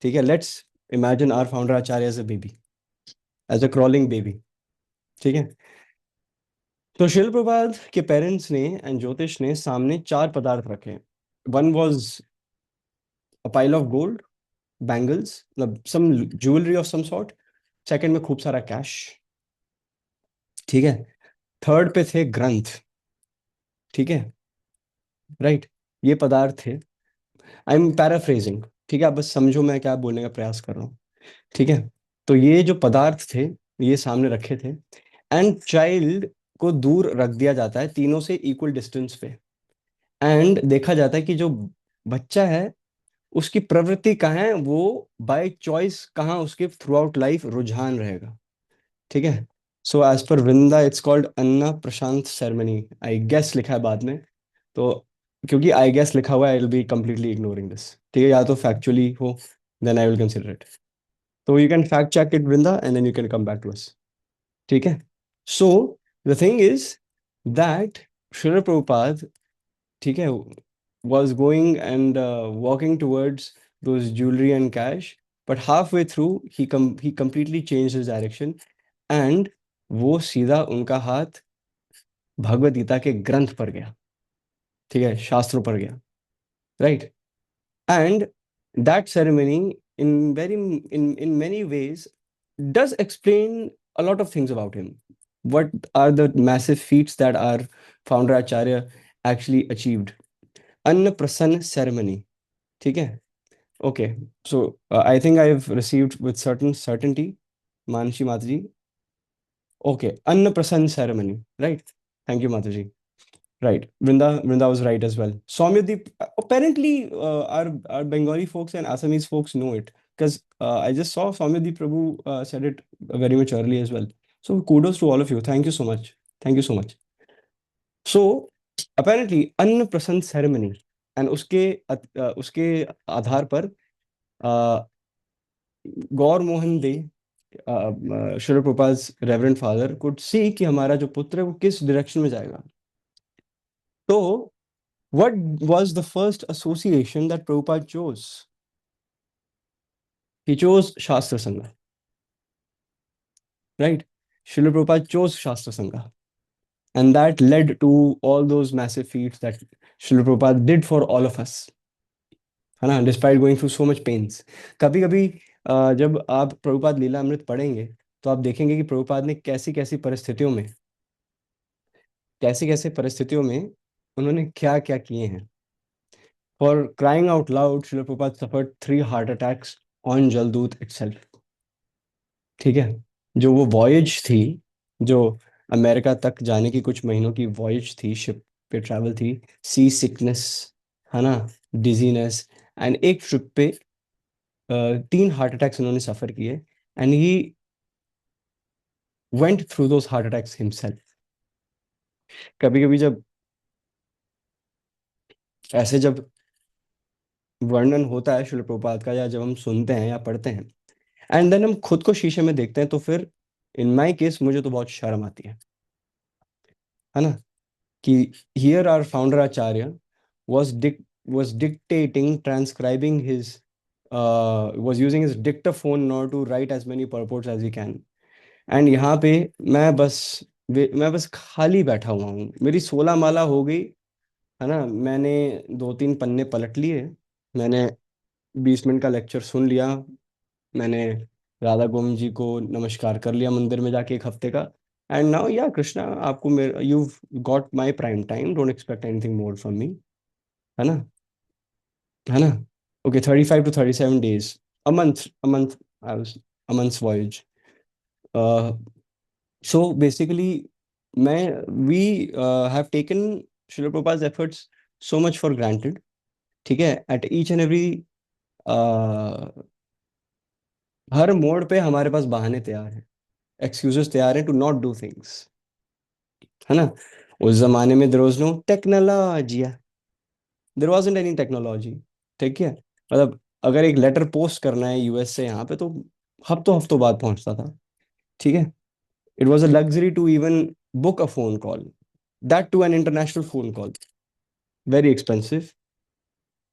ठीक है, let's imagine our founder acharya as a baby, as a crawling baby. ठीक है, तो शिल प्रभुपाद के पेरेंट्स ने एंड ज्योतिष ने सामने चार पदार्थ रखे। One was a pile of gold, bangles, मतलब some jewellery of some sort. Second में खूब सारा कैश। ठीक है, थर्ड पे थे ग्रंथ। ठीक है, राइट, ये पदार्थ थे। आई एम पैराफ्रेजिंग, ठीक है, आप बस समझो मैं क्या बोलने का प्रयास कर रहा हूँ। ठीक है, तो ये जो पदार्थ थे ये सामने रखे थे, एंड चाइल्ड को दूर रख दिया जाता है तीनों से इक्वल डिस्टेंस पे, एंड देखा जाता है कि जो बच्चा है उसकी प्रवृत्ति कहाँ है, वो बाय चॉइस कहाँ उसके थ्रू आउट लाइफ रुझान रहेगा। ठीक है, so as per Vrinda it's called annaprashan ceremony, I guess लिखा है बाद में, तो क्योंकि आई गेस लिखा हुआ है I will be completely ignoring this. ठीक है, या तो फैक्चुअली हो, then I will consider it. तो you can fact check it Vrinda and then you can come back to us. ठीक है, so the thing is that Srila Prabhupada, ठीक है, was going and walking towards those jewelry and cash, but halfway through he completely changed his direction, and वो सीधा उनका हाथ भगवत गीता के ग्रंथ पर गया। ठीक है, शास्त्रों पर गया, right, and that ceremony in many ways does explain a lot of things about him. What are the massive feats that our founder Acharya actually achieved? Anna Prasanna ceremony, ठीक है, okay, so I think I have received with certain certainty, Manshi Mataji, okay, Anna Prasanna ceremony, right, thank you Mataji. Right, Vrinda was right as well. Soumyadeep, apparently our Bengali folks and Assamese folks know it, because I just saw Soumyadeep Prabhu said it very much early as well. So kudos to all of you. Thank you so much. Thank you so much. So apparently Anna Prasan ceremony, and उसके आधार पर Gour Mohan De, Srila Prabhupada's reverend father could see कि हमारा जो पुत्र है वो किस डायरेक्शन में जाएगा। तो what was the first association that Prabhupada chose? He chose Shastra Sangha, right? Srila Prabhupada chose Shastra Sangha. And that led to all those massive feats that Srila Prabhupada did for all of us. है ना, despite going through so much pains. कभी कभी जब आप प्रभुपाद लीला अमृत पढ़ेंगे तो आप देखेंगे कि प्रभुपाद ने कैसी कैसी परिस्थितियों में उन्होंने क्या क्या किए हैं। For crying out loud, Srila Prabhupada suffered 3 heart attacks on Jaladuta itself. ठीक है, जो वो वॉयज थी, जो अमेरिका तक जाने की कुछ महीनों की वॉयज थी, शिप पे ट्रैवल थी, सी सिकनेस, है ना, डिजीनेस, एंड एक ट्रिप पे 3 हार्ट अटैक्स उन्होंने सफर किए, and he went through those heart attacks himself. कभी कभी जब ऐसे जब वर्णन होता है शिल प्रभुपाद का, या जब हम सुनते हैं या पढ़ते हैं, एंड देन हम खुद को शीशे में देखते हैं, तो फिर इन माई केस मुझे तो बहुत शर्म आती है ना, कि here our founder acharya was dic was dictating, transcribing his was using his dictaphone in order to write as many purports as he can, and यहाँ पे मैं बस खाली बैठा हुआ हूँ, मेरी 16 माला हो गई है ना, मैंने 2-3 पन्ने पलट लिए, मैंने 20 मिनट का लेक्चर सुन लिया, मैंने राधा गोविंद जी को नमस्कार कर लिया मंदिर में जाके 1 हफ्ते का, एंड नाउ या कृष्णा, आपको मेरे you got my prime time, don't expect anything more from me, है ना, है ना, okay, 35 to 37 days, a month, I was a month's voyage. So basically मैं we have taken Srila Prabhupada's efforts so much for granted, ठीक है, at each and every हर मोड़ पे हमारे पास बहाने तैयार हैं, एक्सक्यूजेस तैयार हैं टू नॉट डू थिंग्स, है ना। उस जमाने में there was no technology, there wasn't any technology, ठीक है, मतलब अगर एक लेटर पोस्ट करना है यूएस से यहाँ पे, तो हफ्तों हफ्तों बाद पहुंचता था, ठीक है। It was a luxury to even book a phone call, that too an international phone call, very expensive.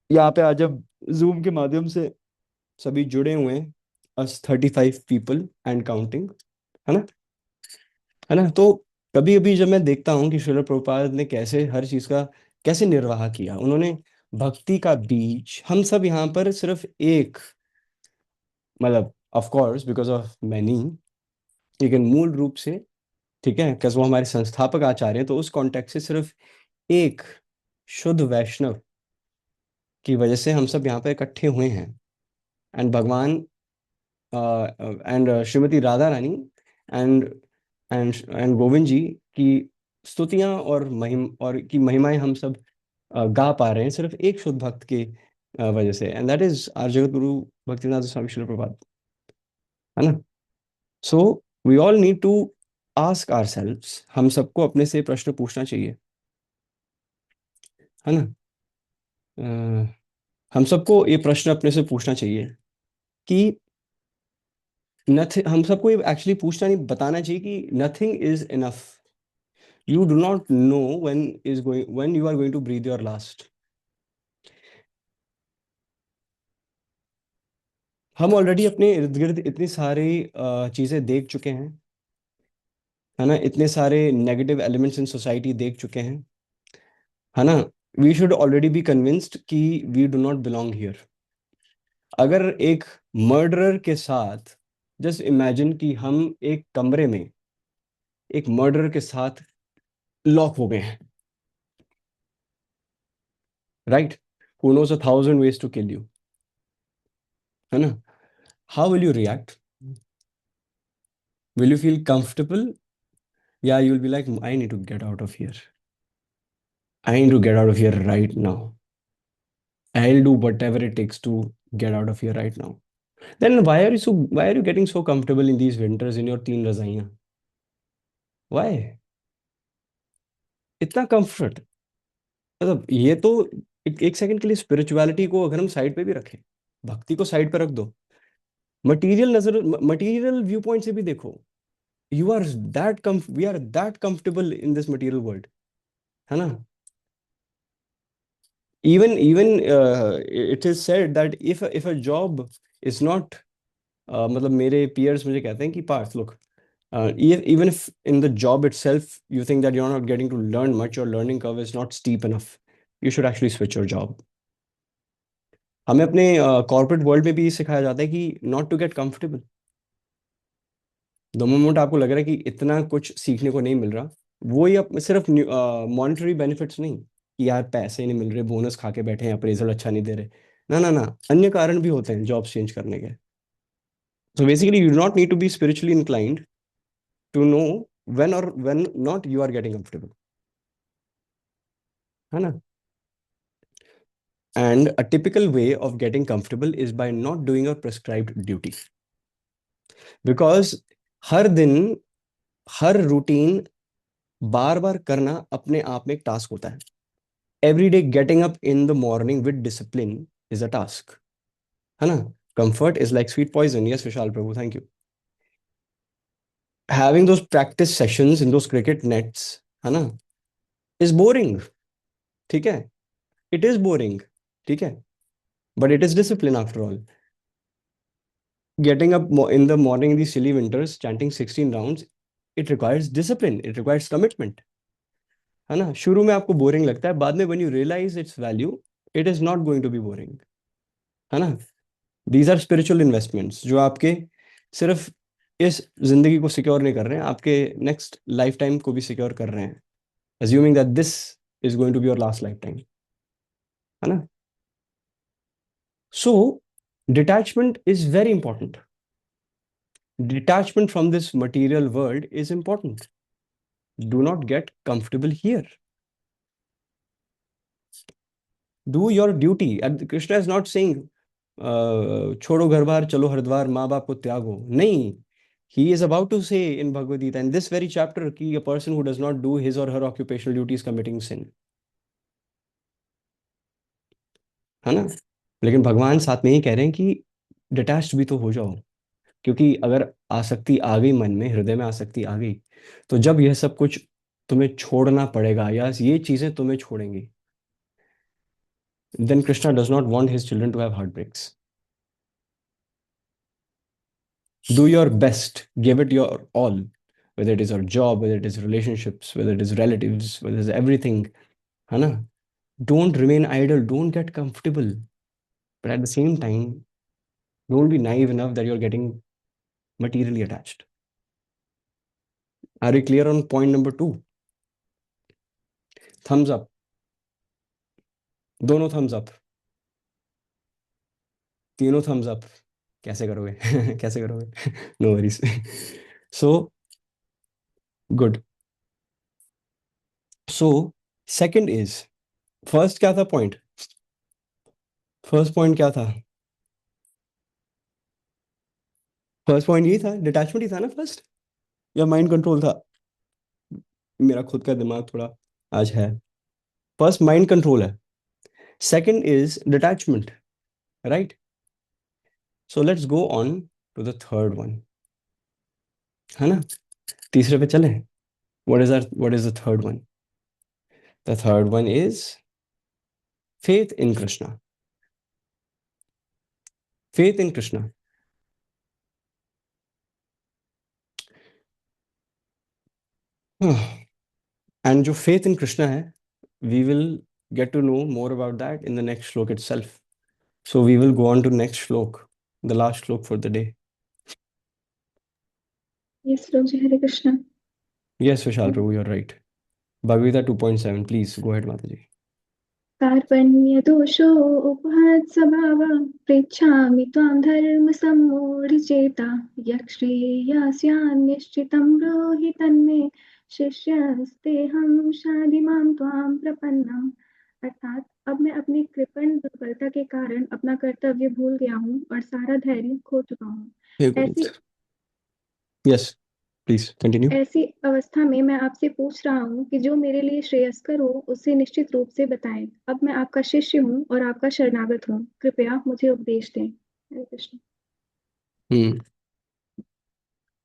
यहाँ पे आज जब जूम के माध्यम से सभी जुड़े हुए हैं, अस 35 पीपल एंड काउंटिंग, है ना, है ना, तो कभी कभी जब मैं देखता हूँ कि श्रील प्रभुपाद ने कैसे हर चीज का कैसे निर्वाह किया, उन्होंने भक्ति का बीज, हम सब यहाँ पर सिर्फ एक, मतलब of course because of many, लेकिन मूल रूप से, ठीक है, because वो हमारे संस्थापक आचार्य हैं, तो उस कॉन्टेक्स्ट से सिर्फ एक शुद्ध वैष्णव की वजह से हम सब यहाँ पे इकट्ठे हुए हैं, एंड भगवान and Shrimati Radha Rani and and Govind ji की स्तुतियां और महिमाएं हम सब गा पा रहे हैं सिर्फ एक शुद्ध भक्त के वजह से, and that is our Jagat Guru Bhaktinath स्वामी शिल प्रभुपाद, है ना। So we all need to ask our selves, हम सबको अपने से प्रश्न पूछना चाहिए, है ना। अ, हम सबको ये प्रश्न अपने से पूछना चाहिए कि नथिंग, हम सबको ये एक्चुअली पूछना नहीं, बताना चाहिए कि nothing is enough, you do not know when you are going to breathe your last. हम ऑलरेडी अपने इर्द गिर्द इतनी सारी चीजें देख चुके हैं, है ना, इतने सारे नेगेटिव एलिमेंट्स इन सोसाइटी देख चुके हैं, है ना। We should already be convinced कि we do not belong here. अगर एक मर्डरर के साथ, जस्ट इमेजिन कि हम एक कमरे में एक मर्डरर के साथ लॉक हो गए हैं, right, who knows 1,000 ways to kill you, है ना, how will you react, will you feel comfortable, yeah, you'll be like, I need to get out of here, I need to get out of here right now, I'll do whatever it takes to get out of here right now. Then why are you getting so comfortable in these winters in your teen रजाइयाँ, why इतना comfort, मतलब ये तो एक second के लिए spirituality को अगर हम साइड पे भी रखें, भक्ति को साइड पे रख दो, मटेरियल व्यू पॉइंट से भी देखो, you are we are that comfortable in this material world, है ना। Even it is said that if a job is not मतलब मेरे peers मुझे कहते हैं कि Partha, look, even if in the job itself you think that you're not getting to learn much, your learning curve is not steep enough, you should actually switch your job. हमें अपने corporate world में भी सिखाया जाता है कि not to get comfortable, the moment आपको लग रहा है कि इतना कुछ सीखने को नहीं मिल रहा, वो ही सिर्फ मॉनेटरी बेनिफिट्स नहीं कि यार पैसे नहीं मिल रहे, बोनस खा के बैठे हैं, अप्रेजल अच्छा नहीं दे रहे, ना ना ना, अन्य कारण भी होते हैं जॉब्स चेंज करने के। So basically you do not need to be spiritually inclined to know when not you are getting comfortable, है ना। And a typical way of getting comfortable is by not doing your prescribed duty, because हर दिन हर routine बार बार करना अपने आप में एक टास्क होता है। Every day getting up in the morning with discipline is a task. है ना? Comfort is like sweet poison. Yes, Vishal Prabhu, thank you. Having those practice sessions in those cricket nets, है ना, is boring. ठीक है? It is boring. ठीक है? But it is discipline after all. Getting up in the morning in these chilly winters, chanting 16 rounds, it requires discipline. It requires commitment. है ना? शुरू में आपको बोरिंग लगता है, बाद में when you realize its value, it is not going to be boring. है ना? These are spiritual investments जो आपके सिर्फ इस जिंदगी को सिक्योर नहीं कर रहे हैं, आपके नेक्स्ट लाइफ टाइम को भी सिक्योर कर रहे हैं, assuming that this is going to be your last lifetime. है ना? So detachment is very important. Detachment from this material world is important. Do not get comfortable here. Do your duty. And Krishna is not saying छोड़ो घर बार चलो हरिद्वार माँ बाप को त्यागो, नहीं. He is about to say in Bhagavad Gita in this very chapter कि a person who does not do his or her occupational duty is committing sin. है ना? लेकिन भगवान साथ में ही कह रहे हैं कि डिटैच्ड भी तो हो जाओ, क्योंकि अगर आसक्ति आ गई मन में, हृदय में आसक्ति आ गई, तो जब यह सब कुछ तुम्हें छोड़ना पड़ेगा या ये चीजें तुम्हें छोड़ेंगी, then Krishna does not want his children to have heartbreaks. Do your best, give it your all, whether it is your job, whether it is relationships, whether it is relatives, whether it is everything. है ना? Don't remain idle, don't get comfortable. But at the same time, don't be naive enough that you're getting materially attached. Are you clear on point number 2? Thumbs up. दोनों thumbs up. तीनों thumbs up. कैसे करोगे? कैसे करोगे? No worries. So, good. So, second is, first क्या था point? First point क्या था? First point यही था, detachment ही था ना first? या mind control था? मेरा खुद का दिमाग थोड़ा आज है. First mind control है. Second is detachment, right? So let's go on to the third one. है ना? तीसरे पे चलें. What is the third one? The third one is faith in Krishna. Faith in Krishna. And जो faith in Krishna है, we will get to know more about that in the next shlok itself. So we will go on to next shlok, the last shlok for the day. Yes, Roji, Hare Krishna. Yes, Vishal Prabhu, you're right. Bhagavad Gita 2.7, please go ahead, Mataji. कार्पण्यदोषो उपहत्स्वभाव पृच्छामि त्वां धर्मसम्मूढचेता यक्षेयस्यान्निश्चितं ब्रूहि तन्मे शिष्यस्तेऽहं शाधिमां त्वां प्रपन्नम्. अर्थात अब मैं अपनी कृपण दुर्बलता के कारण अपना कर्तव्य भूल गया हूँ और सारा धैर्य खो चुका हूँ. ऐसी Yes, please continue. ऐसी अवस्था में मैं आपसे पूछ रहा हूँ कि जो मेरे लिए श्रेयस्कर हो उसे निश्चित रूप से बताएं. अब मैं आपका शिष्य हूँ और आपका शरणागत हूँ, कृपया मुझे उपदेश दें. हरे कृष्ण.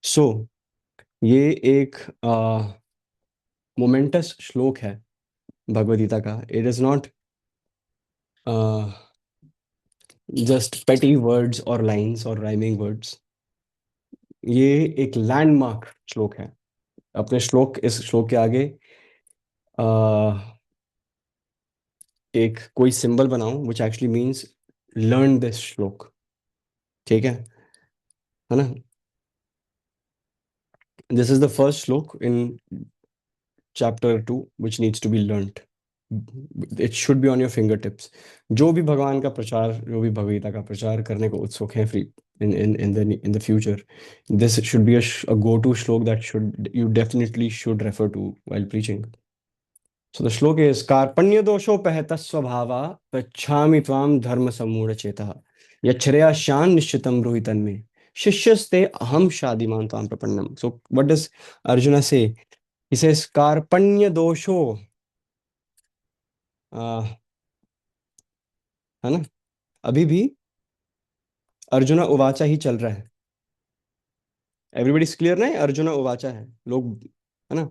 So ये एक मोमेंटस श्लोक है भगवद गीता का. इट इज नॉट जस्ट पेटी वर्ड्स और लाइंस और राइमिंग वर्ड्स. ये एक लैंडमार्क श्लोक है. अपने श्लोक, इस श्लोक के आगे एक कोई सिंबल बनाओ which actually means learn this श्लोक. ठीक है ना? This is the first श्लोक in chapter 2 which needs to be learnt. It should be on your fingertips. जो भी भगवान का प्रचार, जो भी भगवद गीता का प्रचार करने को उत्सुक है free in the future, this should be a go-to श्लोक that you definitely should refer to while preaching. So the श्लोक is कार्पण्य दोषोपहत स्वभावा पृच्छामि त्वां धर्म सम्मूढ़ चेतः यच्छ्रेया शान निश्चितं ब्रूहि तन्मे शिष्यस्ते अहम शादिमां त्वां प्रपन्नम. So what does Arjuna say? He says कार्पण्य दोषो, है ना? अभी भी अर्जुना उवाचा ही चल रहा है। एवरीबडी क्लियर ना, अर्जुना उवाचा है लोग, है ना।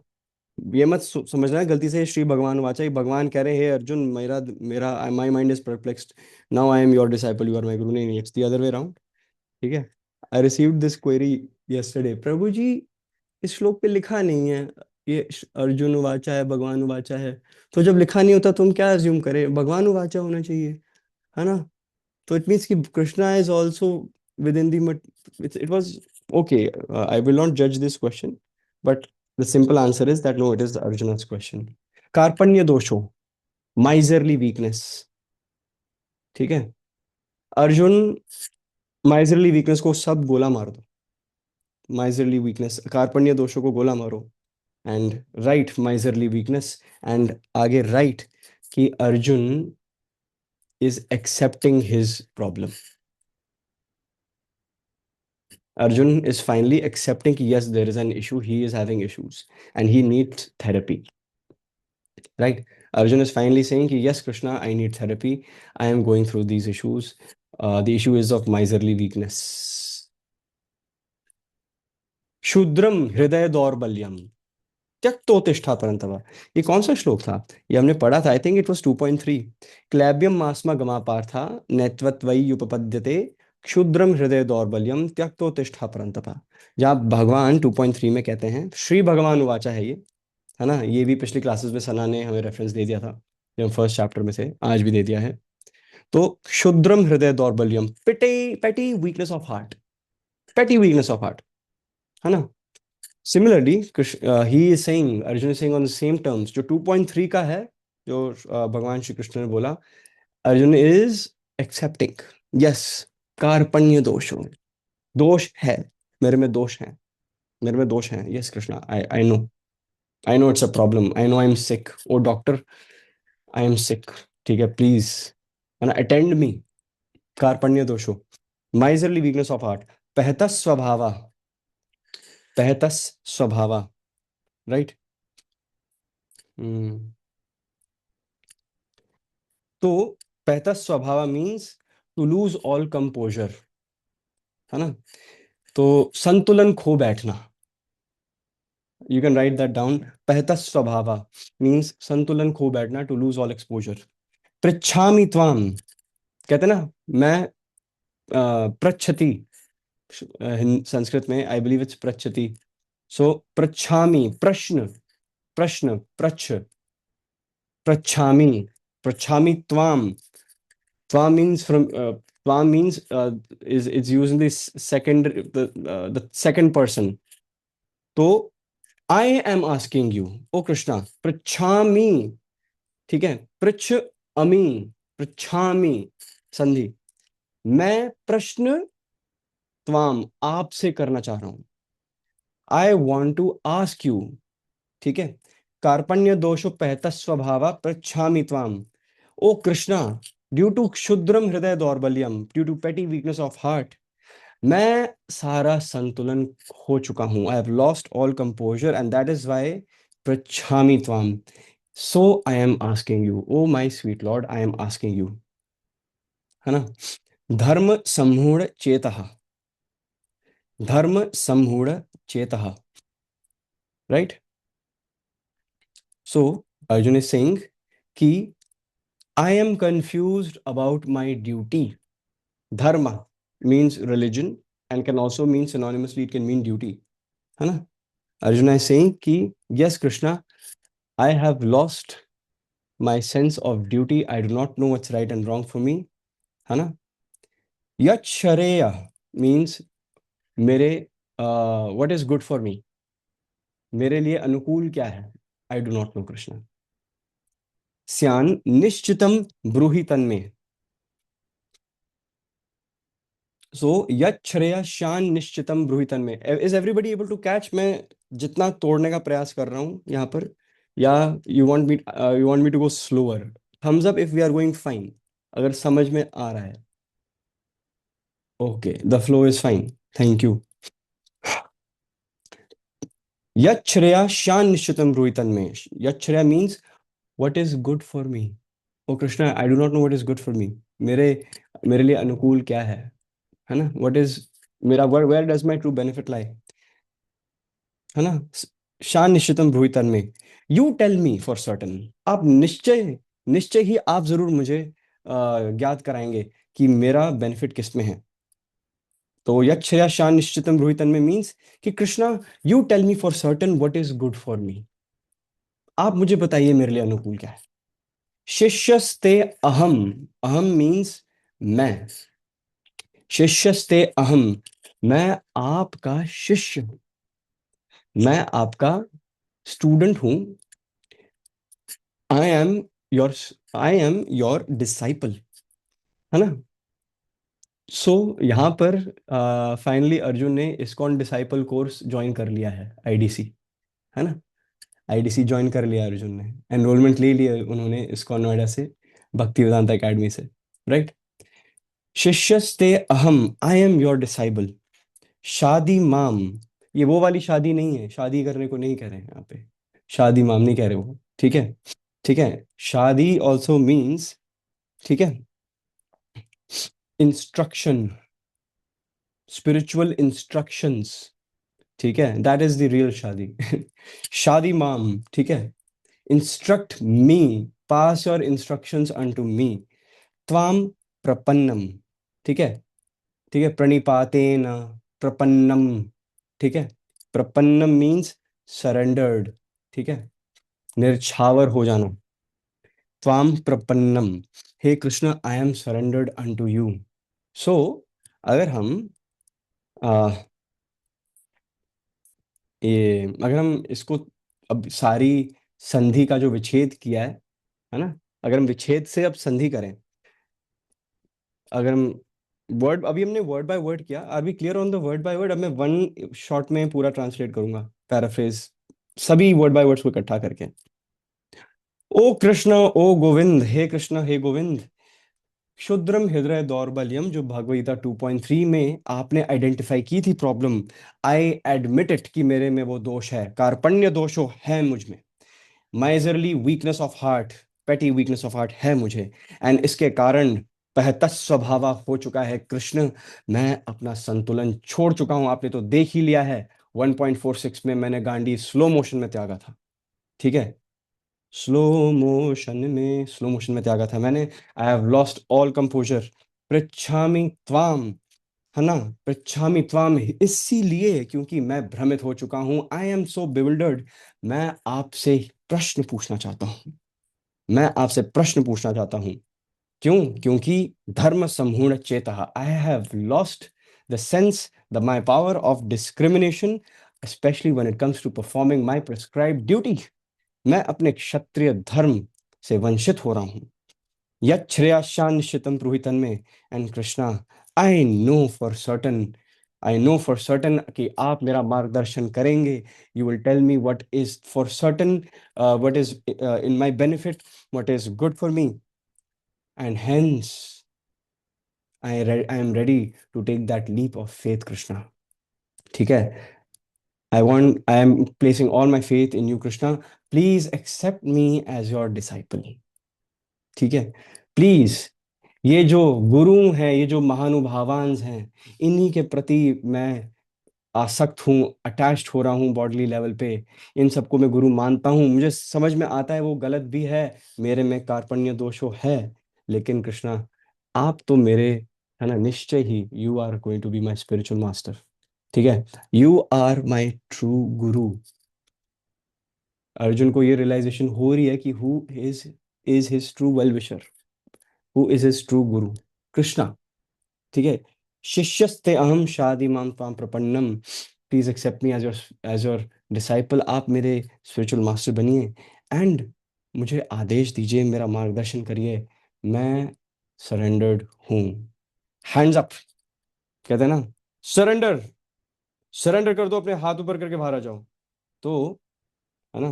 ये मत समझना है गलती से श्री भगवान उवाचा, ये भगवान कह रहे हैं, हे अर्जुन, मेरा मेरा my mind is perplexed, now I am your disciple, you are my guru. नहीं नहीं, it's the other way around. ठीक है। I received this query yesterday, प्रभु जी इस श्लोक पे लिखा नहीं है, ये अर्जुन उवाचा है, भगवान उवाचा है। तो जब लिखा नहीं होता तो हम क्या अज्यूम करें, भगवान उवाचा होना चाहिए, है ना। तो इट मीन्स कि Krishna is also with in the, it was okay. I will not judge this question, but the simple answer is that no, it is Arjuna's question. कार्पण्य दोषो, माइजरली वीकनेस। ठीक है। अर्जुन, माइजरली वीकनेस को सब गोला मार दो, miserly weakness, कार्पण्य दोषों को गोला मारो, and right miserly weakness, and आगे राइट कि Arjun is accepting his problem. Arjun is finally accepting yes, there is an issue, he is having issues and he needs therapy. Right? Arjun is finally saying yes, Krishna, I need therapy. I am going through these issues. The issue is of miserly weakness. Shudram hridaya दौर्बल्यम त्यक्तोतिष्ठा परंतवा। ये कौन सा श्लोक था? ये हमने पढ़ा था, I think it was 2.3। क्लैब्यम मास्मा गमा पार्था नैत्वत्वयि उपपद्यते क्षुद्रम हृदय दौर्बल्यम त्यक्तोतिष्ठा परंतपा। जहाँ भगवान 2.3 में कहते हैं, श्री भगवान उवाचा है ये, है ना। ये भी पिछली क्लासेस में सना ने हमें रेफरेंस दे दिया था जब हम फर्स्ट चैप्टर में थे, आज भी दे दिया है। तो क्षुद्रम हृदय दौर्बल्यम, पेटी पेटी वीकनेस ऑफ हार्ट, पेटी वीकनेस ऑफ हार्ट, है ना। Similarly, he is saying, Arjun is saying on the same terms, जो 2.3 का है, जो भगवान श्री कृष्ण ने बोला, अर्जुन इज एक्सेप्टिंग यस, कार्पण्य दोषों, दोष है, मेरे में दोष है, मेरे में दोष है, yes Krishna, I know it's a problem, I know I am sick, oh doctor I am sick, ठीक है प्लीज, है ना, अटेंड मी। कार्पण्य दोषो, माइजरली वीकनेस ऑफ हार्ट, पहतस स्वभावा, पहतस स्वभावा, राइट। तो पहता स्वभाव means to lose all composure, है ना। तो संतुलन खो बैठना, you can write that down. पहता स्वभाव मीन्स संतुलन खो बैठना, टू लूज ऑल एक्सपोजर। पृच्छामि त्वाम, कहते ना, मैं पृच्छति, संस्कृत में आई बिलीव इट्स पृच्छति। सो पृच्छामि, प्रश्न, प्रश्न, पृच्छामि, पृच्छामि त्वाम। Twa means from twa means is used in this second, the second person. तो I am asking you, ओ कृष्णा, पृच्छामि, ठीक है, पृच्छ अमी, पृच्छामि संधि, मैं प्रश्न त्वाम आपसे करना चाह रहा हूं, I want to ask you, ठीक है। कार्पण्य दोषो पहत स्वभाव पृच्छामि त्वाम, ओ कृष्णा, ड्यू टू क्षुद्रम हृदय दौर्बल्यम, due to petty weakness of heart, मैं सारा संतुलन खो चुका हूं, I have lost all composure, and that is why पृच्छामि त्वाम, so I am asking you, oh my sweet lord, I am asking you, है ना। धर्म सम्मूढ़ चेतः, धर्म सम्मूढ़ चेतः, right. So Arjun is saying कि आई am confused about my duty. धर्म means religion and can also mean synonymously, it can mean duty, है ना। Arjuna is saying कि yes Krishna, I have lost my sense of duty, I do not know what's right and wrong for me, है ना। यत् श्रेय means मेरे, what is good for me, मेरे लिए अनुकूल क्या है, I do not know Krishna। स्यान निश्चितम ब्रूहि तन्मे, सो यश्रेय शान निश्चितम ब्रूहितन में, is everybody able to catch, मैं जितना तोड़ने का प्रयास कर रहा हूं यहाँ पर, या you want me to go slower? Thumbs up if we are going fine, अगर समझ में आ रहा है। Okay, the flow is fine, thank you. यश्रेय शान निश्चितम ब्रूहितन में, यश्रेय means what is good for me, oh Krishna, I do not know what is good for me, मेरे मेरे लिए अनुकूल क्या है ना, व्हाट इज मेरा, where does my true benefit lie, है ना। शान निश्चितम ब्रूहि तन्मे, you tell me for certain, आप निश्चय निश्चय ही आप जरूर मुझे ज्ञात कराएंगे कि मेरा बेनिफिट किस में है। तो यक्षया शान निश्चितम ब्रूहि तन्मे मीन्स कि Krishna, you tell me for certain what is good for me, आप मुझे बताइए मेरे लिए अनुकूल क्या है। शिष्यस्ते अहम, अहम मीन्स मैं, शिष्यस्ते अहम, मैं आपका शिष्य हूं, मैं आपका स्टूडेंट हूं। आई am your I am your disciple, है ना। सो यहाँ पर फाइनली अर्जुन ने इस्कॉन डिसाइपल कोर्स ज्वाइन कर लिया है, आईडीसी, है ना। आईडीसी ज्वाइन कर लिया अर्जुन ने, एनरोलमेंट ले लिया उन्होंने इस्कॉन नोएडा से, भक्ति वेदांता एकेडमी से, राइट। शिष्यस्ते अहम, आई एम योर डिसाइबल, शादी माम, ये वो वाली शादी नहीं है, शादी करने को नहीं कह रहे हैं यहाँ पे, शादी माम नहीं कह रहे वो, ठीक है। ठीक है, शादी ऑल्सो मीन्स, ठीक है, इंस्ट्रक्शन, स्पिरिचुअल इंस्ट्रक्शंस, ठीक है, दैट इज द रियल शादी। शादी माम, ठीक है, instruct me, pass your instructions unto me, त्वाम प्रपन्नम, ठीक है, ठीक है, प्रणिपातेन प्रपन्नम, ठीक है, प्रपन्नम मीन्स सरेंडर्ड, ठीक है, निर्छावर हो जाना, त्वाम प्रपन्नम, हे Krishna I am surrendered unto you. So अगर हम आ, अगर हम इसको, अब सारी संधि का जो विच्छेद किया है ना, अगर हम विच्छेद से अब संधि करें, अगर हम वर्ड, अभी हमने वर्ड बाय वर्ड किया, are we clear on the word by word, अब मैं वन शॉट में पूरा ट्रांसलेट करूंगा, पैराफ्रेज, सभी वर्ड बाय वर्ड्स को इकट्ठा करके। ओ कृष्ण, ओ गोविंद, हे कृष्ण हे गोविंद, क्षुद्रम हृदय दौर्बल्यम, जो भगवद गीता 2.3 में आपने आइडेंटिफाई की थी प्रॉब्लम, आई एडमिट इट कि मेरे में वो दोष है, कार्पण्य दोषो है मुझ में, माइजरली वीकनेस ऑफ हार्ट, पेटी वीकनेस ऑफ हार्ट है मुझे, एंड इसके कारण पहतस स्वभावा हो चुका है कृष्ण, मैं अपना संतुलन छोड़ चुका हूं, आपने तो देख ही लिया है, 1.46 में मैंने गांडी स्लो मोशन में त्यागा था, ठीक है, स्लो मोशन में त्यागा था मैंने। आई हैव लॉस्ट ऑल कंपोजर, पृच्छामि त्वाम, है ना, पृच्छामि त्वाम, इसीलिए क्योंकि मैं भ्रमित हो चुका हूं, आई एम सो बिविल्डर्ड, मैं आपसे प्रश्न पूछना चाहता हूं, मैं आपसे प्रश्न पूछना चाहता हूं। क्यों? क्योंकि धर्म सम्मूढ़ चेतः, I have lost the sense, the my power of discrimination, specially when it comes to performing my prescribed duty, मैं अपने क्षत्रिय धर्म से वंचित हो रहा हूं। यच्छ्रेयाशान निश्चितम प्रोहितन में, and Krishna, I know for certain, I know for certain कि आप मेरा मार्गदर्शन करेंगे, you will tell me what is for certain, what is in my benefit, what is good for me, and hence I am ready to take that leap of faith Krishna, ठीक है। I am placing all my faith in you Krishna, please accept me as your disciple, ठीक है, please. ये जो गुरु हैं, ये जो महानुभावांस हैं, इन्हीं के प्रति मैं आसक्त हूँ, अटैच्ड हो रहा हूँ बॉडली लेवल पे, इन सबको मैं गुरु मानता हूँ, मुझे समझ में आता है वो गलत भी है, मेरे में कार्पण्य दोषो है, लेकिन कृष्णा आप तो मेरे, है ना, निश्चय ही you are going to be my spiritual master, ठीक है, यू आर माई ट्रू गुरु। अर्जुन को ये रियलाइजेशन हो रही है कि who is his true well wisher, who is his true guru, Krishna, ठीक है। शिष्यस्ते अहम शादी माम त्वाम प्रपन्नम, please accept me as your disciple, आप मेरे स्पिरिचुअल मास्टर बनिए, एंड मुझे आदेश दीजिए, मेरा मार्गदर्शन करिए, मैं सरेंडर्ड हूँ। हैंड्स अप, कहते हैं ना, सरेंडर, सरेंडर कर दो, अपने हाथ ऊपर करके बाहर आ जाओ। तो, है ना,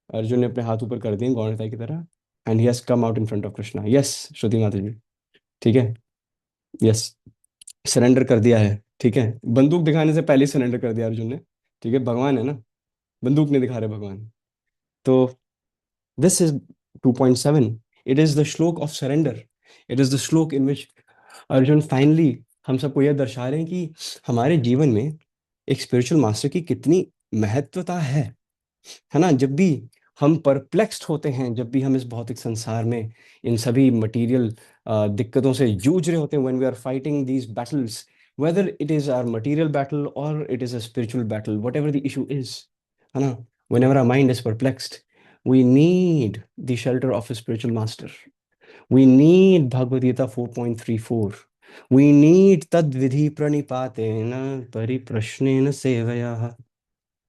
अर्जुन ने अपने हाथ ऊपर कर दिए गौरताई की तरह, and he has come out in front of Krishna, yes Shruti Mata ji, ठीक है, यस, सरेंडर कर दिया है, ठीक है, बंदूक दिखाने से पहले सरेंडर कर दिया अर्जुन ने, ठीक है, भगवान है ना, बंदूक नहीं दिखा रहे भगवान। तो this is 2.7, it is the shloka of surrender, It is the shloka in which Arjun finally हम सबको यह दर्शा रहे हैं कि हमारे जीवन में एक स्पिरिचुअल मास्टर की कितनी महत्वता है ना। जब भी हम परप्लेक्स्ड होते हैं, जब भी हम इस भौतिक संसार में इन सभी मटेरियल दिक्कतों से जूझ रहे होते हैं, when we are fighting these battles, whether it is our material battle or it is a spiritual battle, whatever the issue is, है ना, whenever our mind is perplexed, we need the shelter of a spiritual master. We need Bhagavad Gita 4.34. We need tad vidhi pranipatena pariprashnena sevaya.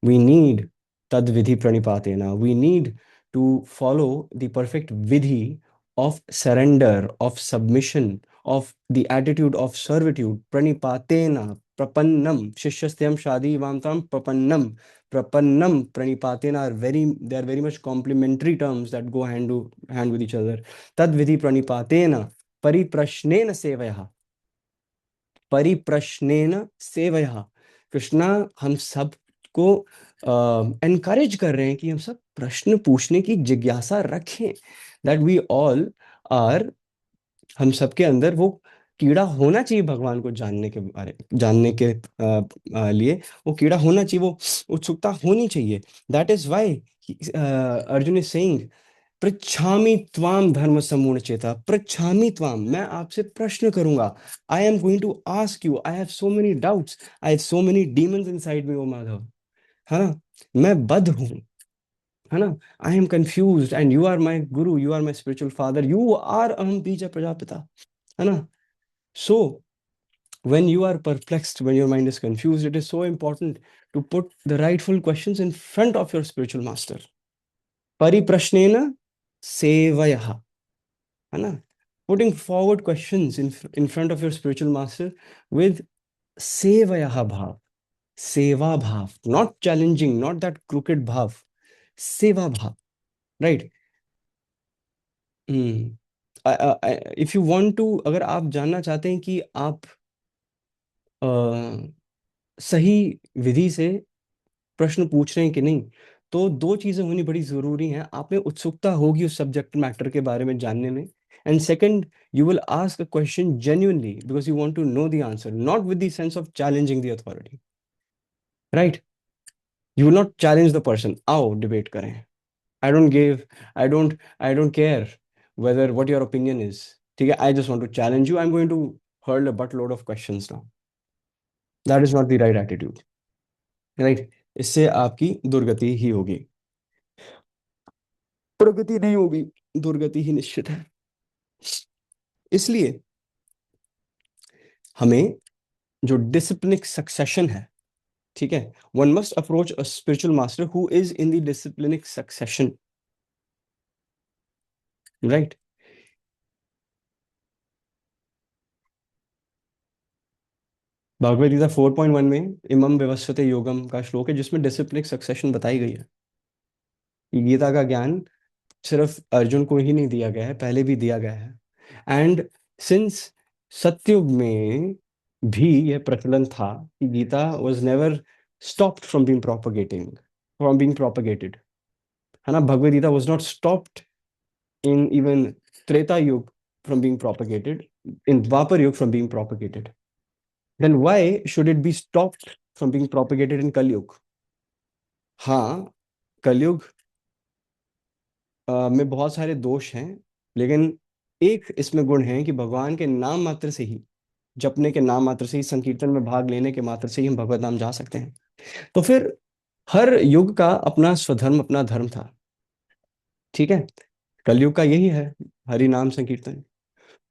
We need tad vidhi pranipatena. We need to follow the perfect vidhi of surrender, of submission, of the attitude of servitude. Pranipatena, prapannam, shishyastyam shadi vamtam prapannam. Prapannam, pranipatena they are very much complementary terms that go hand with each other. Tad vidhi pranipatena, pariprashnena sevaya. परिप्रश्नेन सेवया। कृष्णा हम सब को encourage कर रहे हैं कि हम सब प्रश्न पूछने की जिज्ञासा रखें, दैट वी ऑल आर, हम सबके अंदर वो कीड़ा होना चाहिए भगवान को जानने के लिए वो कीड़ा होना चाहिए, वो उत्सुकता होनी चाहिए। That is why Arjun is saying पृच्छामि त्वाम धर्म समूढ़ चेता, पृच्छामि त्वाम, मैं आपसे प्रश्न करूंगा। I am going to ask you, I have so many doubts, I have so many demons inside me oh Madhav, है ना, मैं बद्ध हूँ, है ना, I am confused and you are my guru, you are my spiritual father, you are अहम बीज प्रजापिता, है ना। सो when you are perplexed, when your mind is confused, it is so important to put the rightful questions in front of your spiritual master. Pariprashnena sevayah, है ना, putting forward questions in front of your spiritual master with sevayah bhav, seva bhav, not challenging, not that crooked bhav, seva bhav, right? If you want to, अगर आप जानना चाहते हैं कि आप सही विधि से प्रश्न पूछ रहे हैं कि नहीं, तो दो चीजें होनी बड़ी जरूरी हैं। आप में उत्सुकता होगी उस सब्जेक्ट मैटर के बारे में जानने में, and second, you will ask a question genuinely because you want to know the answer, not with the sense of challenging the authority, right. You will not challenge the person, आओ डिबेट करें, I don't give, I don't care whether what your opinion is, ठीक है, I just want to challenge you, I am going to hurl a butt load of questions now. That is not the right attitude, right. इससे आपकी दुर्गति ही होगी, प्रगति नहीं होगी, दुर्गति ही निश्चित है। इसलिए हमें जो डिसिप्लिनिक सक्सेशन है, ठीक है, one must approach a spiritual master who is in the disciplinic succession, right. Bhagavad Gita 4.1 में इमम विवस्वते योगम का श्लोक है जिसमें डिसिप्लिनिक सक्सेशन बताई गई है। ये गीता का ज्ञान सिर्फ अर्जुन को ही नहीं दिया गया है, पहले भी दिया गया है। एंड सिंस सतयुग में भी यह प्रचलन था कि Gita was never stopped from being propagated, है ना। Bhagavad Gita was not stopped in even Treta Yuga from being propagated, in Dwapara Yuga from being propagated, then why should it be stopped from being propagated in Kaliyuga? हाँ, कलयुग में बहुत सारे दोष हैं, लेकिन एक इसमें गुण है कि भगवान के नाम मात्र से ही, जपने के नाम मात्र से ही, संकीर्तन में भाग लेने के मात्र से ही हम भगवत धाम जा सकते हैं। तो फिर हर युग का अपना स्वधर्म, अपना धर्म था, ठीक है। कलयुग का यही है, हरि नाम संकीर्तन।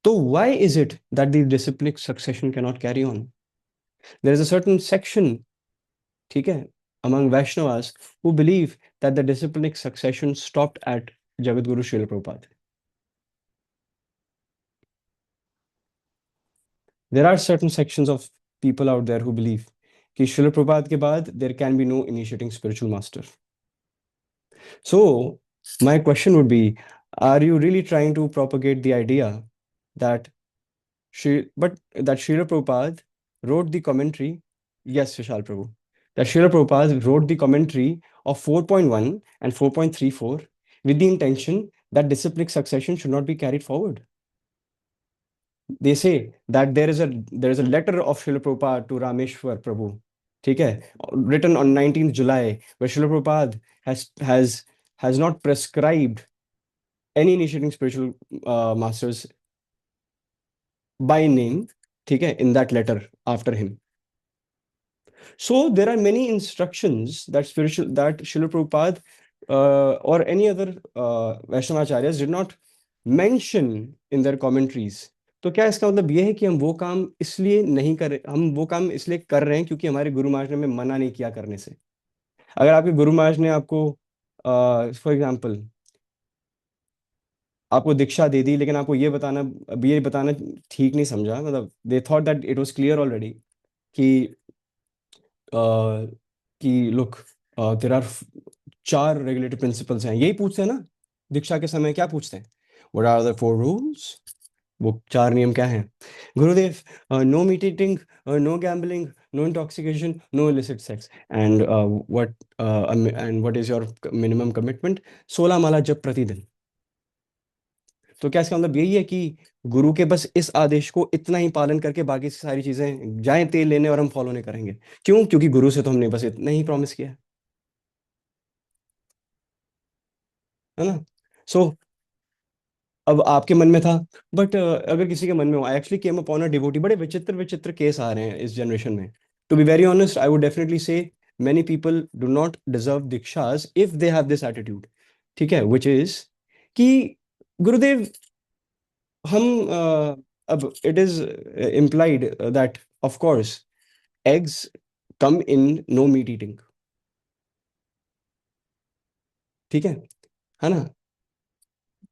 तो why is it that the disciplinic succession can not carry on? There is a certain section, ठीक है, among Vaishnavas who believe that the disciplinic succession stopped at Jagat Guru Srila Prabhupada. There are certain sections of people out there who believe कि Srila Prabhupada के बाद there can be no initiating spiritual master. So my question would be, are you really trying to propagate the idea that Srila Prabhupada wrote the commentary? Yes, Vishal Prabhu. That Srila Prabhupada wrote the commentary of 4.1 and 4.34 with the intention that disciplinic succession should not be carried forward. they say that there is a letter of Srila Prabhupada to Rameshwar Prabhu, ठीक है, written on 19th July, where Srila Prabhupada has not prescribed any initiating spiritual masters by name, ठीक है, in that letter after him. So there are many instructions that Srila Prabhupada or any other Vaishnavacharyas did not mention in their commentaries. तो क्या इसका मतलब ये है कि हम वो काम इसलिए नहीं कर हम वो काम इसलिए कर रहे हैं क्योंकि हमारे गुरु महाराज ने हमें मना नहीं किया करने से? अगर आपके गुरु महाराज ने आपको फॉर एग्जाम्पल आपको दीक्षा दे दी, लेकिन आपको ये बताना ठीक नहीं समझा, मतलब they thought that it was clear already कि कि look there are 4 regulatory principles हैं, यही पूछते हैं ना दीक्षा के समय, क्या पूछते हैं? What are the 4 rules? वो 4 नियम क्या हैं? गुरुदेव, no meat eating, no gambling, no intoxication, no illicit sex, and what is your minimum commitment? 16 माला जप प्रतिदिन। तो क्या इसका मतलब यही है कि गुरु के बस इस आदेश को इतना ही पालन करके बाकी सारी चीजें जाएं तेल लेने और हम फॉलो नहीं करेंगे? क्यों? क्योंकि गुरु से तो हमने बस इतना ही प्रॉमिस किया है ना? सो अब आपके मन में था, बट अगर किसी के मन में हो, I actually came upon a devotee, बड़े विचित्र विचित्र केस आ रहे हैं इस जनरेशन में। To be very honest, I would definitely say many people do not deserve दीक्षास if they have this attitude, ठीक है, विच इज कि गुरुदेव हम अब it is implied that of course eggs come in no meat eating, ठीक है ना?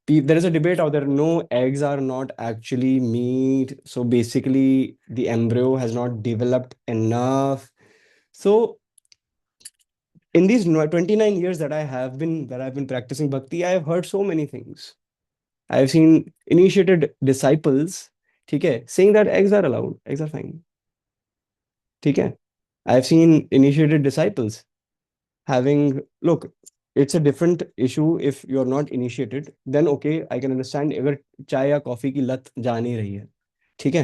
There is a debate out there. No, eggs are not actually meat. So basically, the embryo has not developed enough. So in these 29 years that I've been practicing bhakti, I have heard so many things. I've seen initiated disciples, ठीक है, saying that eggs are allowed, eggs are fine, ठीक है. I've seen initiated disciples having, look, it's a different issue if you're not initiated, then okay, I can understand अगर चाय या coffee की लत जा नहीं रही है, ठीक है,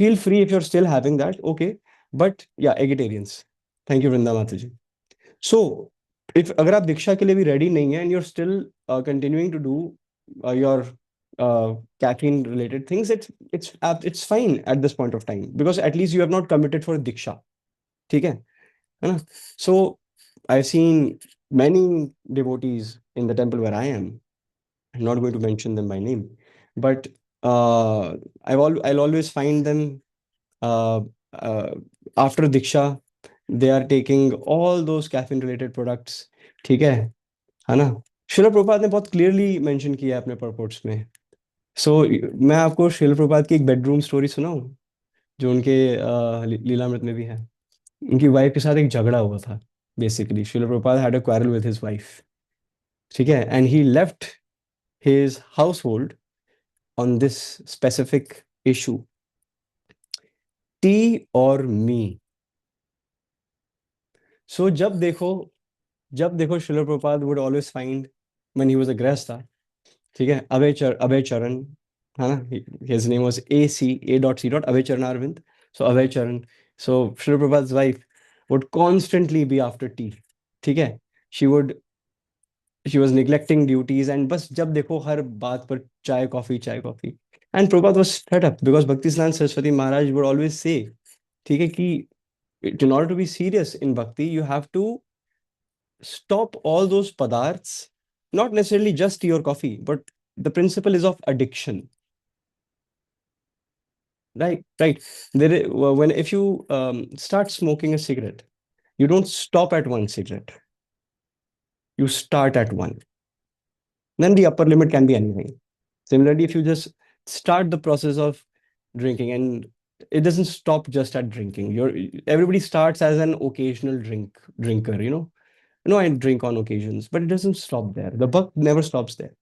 feel free if you're still having that, okay, but yeah, vegetarians, thank you Vrinda Mata ji. So if अगर आप दीक्षा के लिए भी रेडी नहीं है and you're still continuing to do your caffeine related things, it's fine at this point of time, because at least you have not committed for diksha, ठीक है ना? So I've seen many devotees in the temple where I am. I'm not going to mention them by name, but I'll always find them uh, uh, after Diksha, they are taking all those caffeine related products, ठीक है ना? शिला प्रभुपाद ने बहुत clearly mention किया है अपने purports में. सो मैं आपको शिला प्रभुपाद की एक बेडरूम स्टोरी सुनाऊं, जो उनके लीलामृत में भी है. उनकी वाइफ के साथ एक झगड़ा हुआ था. Basically Shila Prabhupada had a quarrel with his wife, ठीक है, and he left his household on this specific issue, tea or me. So जब देखो Srila Prabhupada would always find, when he was a grahastha, ठीक है, अभय चरण, है ना, his name was A.C. Abhay Charan Arvind. So Abhay Charan, so Srila Prabhupada's wife would constantly be after tea, ठीक है. she would she was neglecting duties, and बस जब देखो हर बात पर चाय कॉफी चाय coffee. And Prabhupada was fed up because Bhakti Saraswati Maharaj would always say, ठीक है, कि in order to be serious in bhakti, you have to stop all those padarths, not necessarily just tea or coffee, but the principle is of addiction. Right. When if you start smoking a cigarette, you don't stop at one cigarette. You start at one. Then the upper limit can be anything. Similarly, if you just start the process of drinking, and it doesn't stop just at drinking. Everybody starts as an occasional drinker, No, I drink on occasions, but it doesn't stop there. The buck never stops there.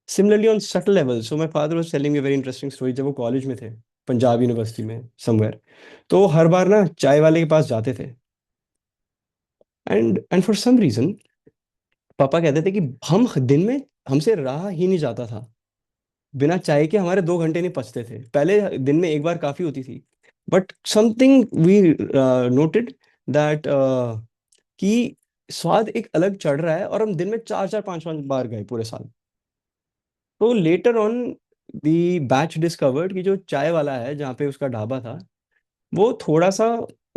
Similarly, on subtle levels. So my father was telling me a very interesting story. जब वो college में थे, Punjab university में somewhere, तो वो हर बार ना चाय वाले के पास जाते थे. एंड फॉर सम रीजन पापा कहते थे कि हम दिन में हमसे रहा ही नहीं जाता था. बिना चाय के हमारे 2 घंटे नहीं पचते थे, पहले दिन में एक बार काफी होती थी। But something we noted that कि स्वाद एक अलग चढ़ रहा है, और हम दिन में 4 4 5 5 बार गए पूरे साल। तो later on the batch discovered कि जो चाय वाला है जहाँ पे उसका ढाबा था, वो थोड़ा सा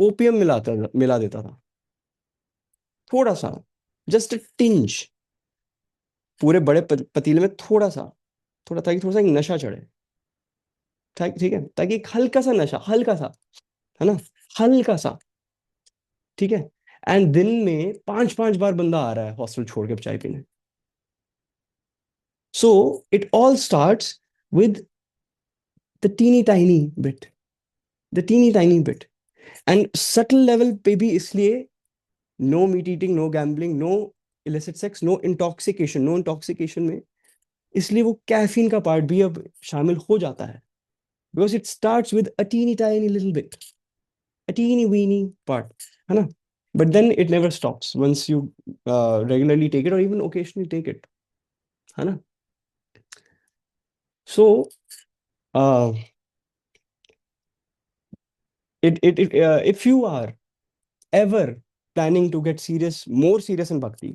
ओपियम मिला देता था, थोड़ा सा, जस्ट टिंज, पूरे बड़े पतीले में थोड़ा सा, थोड़ा, ताकि थोड़ा सा एक नशा चढ़े। ठीक ठीक है, ताकि एक हल्का सा नशा, हल्का सा, है ना, हल्का सा। ठीक है। एंड दिन में 5 5 बार बंदा आ रहा है हॉस्टल छोड़ के चाय पीने। So it all starts with the teeny tiny bit, the teeny tiny bit. And subtle level पे भी इसलिए, no meat eating, no gambling, no illicit sex, no intoxication, no intoxication में इसलिए वो कैफीन का पार्ट भी अब शामिल हो जाता है, because it starts with a teeny tiny little bit, a teeny weeny part, है ना? But then it never stops once you regularly take it or even occasionally take it, है ना? So uh, if you are ever planning to get serious, more serious in bhakti,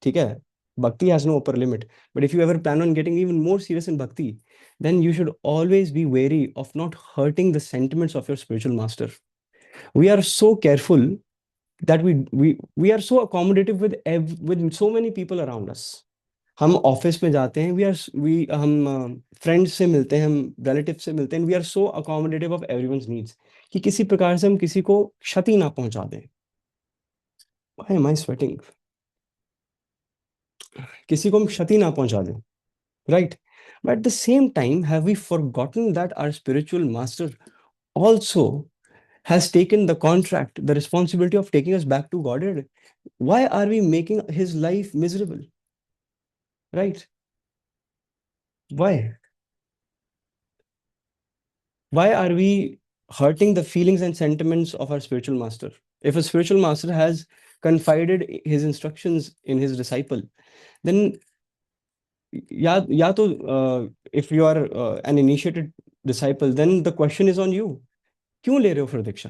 ठीक है? Bhakti has no upper limit, but if you ever plan on getting even more serious in bhakti, then you should always be wary of not hurting the sentiments of your spiritual master. We are so careful that we are so accommodative with so many people around us. हम office में जाते हैं, we हम friends से मिलते हैं, हम relative से मिलते हैं, we are so accommodative of everyone's needs, कि किसी प्रकार से हम किसी को क्षति ना पहुंचा दें। Why am I sweating? किसी को हम क्षति ना पहुंचा दें, right? But at the same time have we forgotten that our spiritual master also has taken the contract, the responsibility of taking us back to Godhead? Why are we making his life miserable? Right? Why? Why are we hurting the feelings and sentiments of our spiritual master? If a spiritual master has confided his instructions in his disciple, then या तो if you are an initiated disciple, then the question is on you. क्यों ले रहे हो फिर दीक्षा?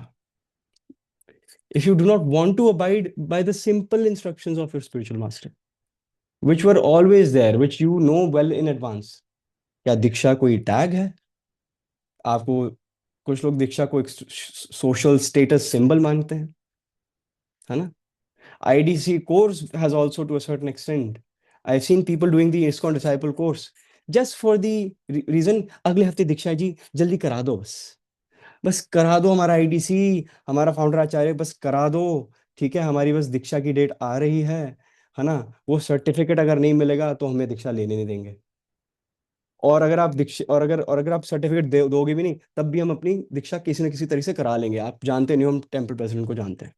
If you do not want to abide by the simple instructions of your spiritual master, which were always there, which you know well in advance. क्या दीक्षा कोई tag है आपको? कुछ लोग दीक्षा को एक सोशल स्टेटस सिंबल मानते हैं, है ना? IDC course has also to a certain extent. I've seen people doing the ISKCON disciple course just for the reason, अगले हफ्ते दीक्षा जी जल्दी करा दो, बस बस करा दो हमारा IDC, हमारा फाउंडर आचार्य, बस करा दो, ठीक है, हमारी बस दीक्षा की डेट आ रही है ना? वो सर्टिफिकेट अगर नहीं मिलेगा तो हमें दीक्षा लेने नहीं देंगे। और अगर आप सर्टिफिकेट दोगे भी नहीं, तब भी हम अपनी दीक्षा किसी न किसी तरीके से करा लेंगे। आप जानते नहीं हो, हम टेम्पल प्रेसिडेंट को जानते हैं,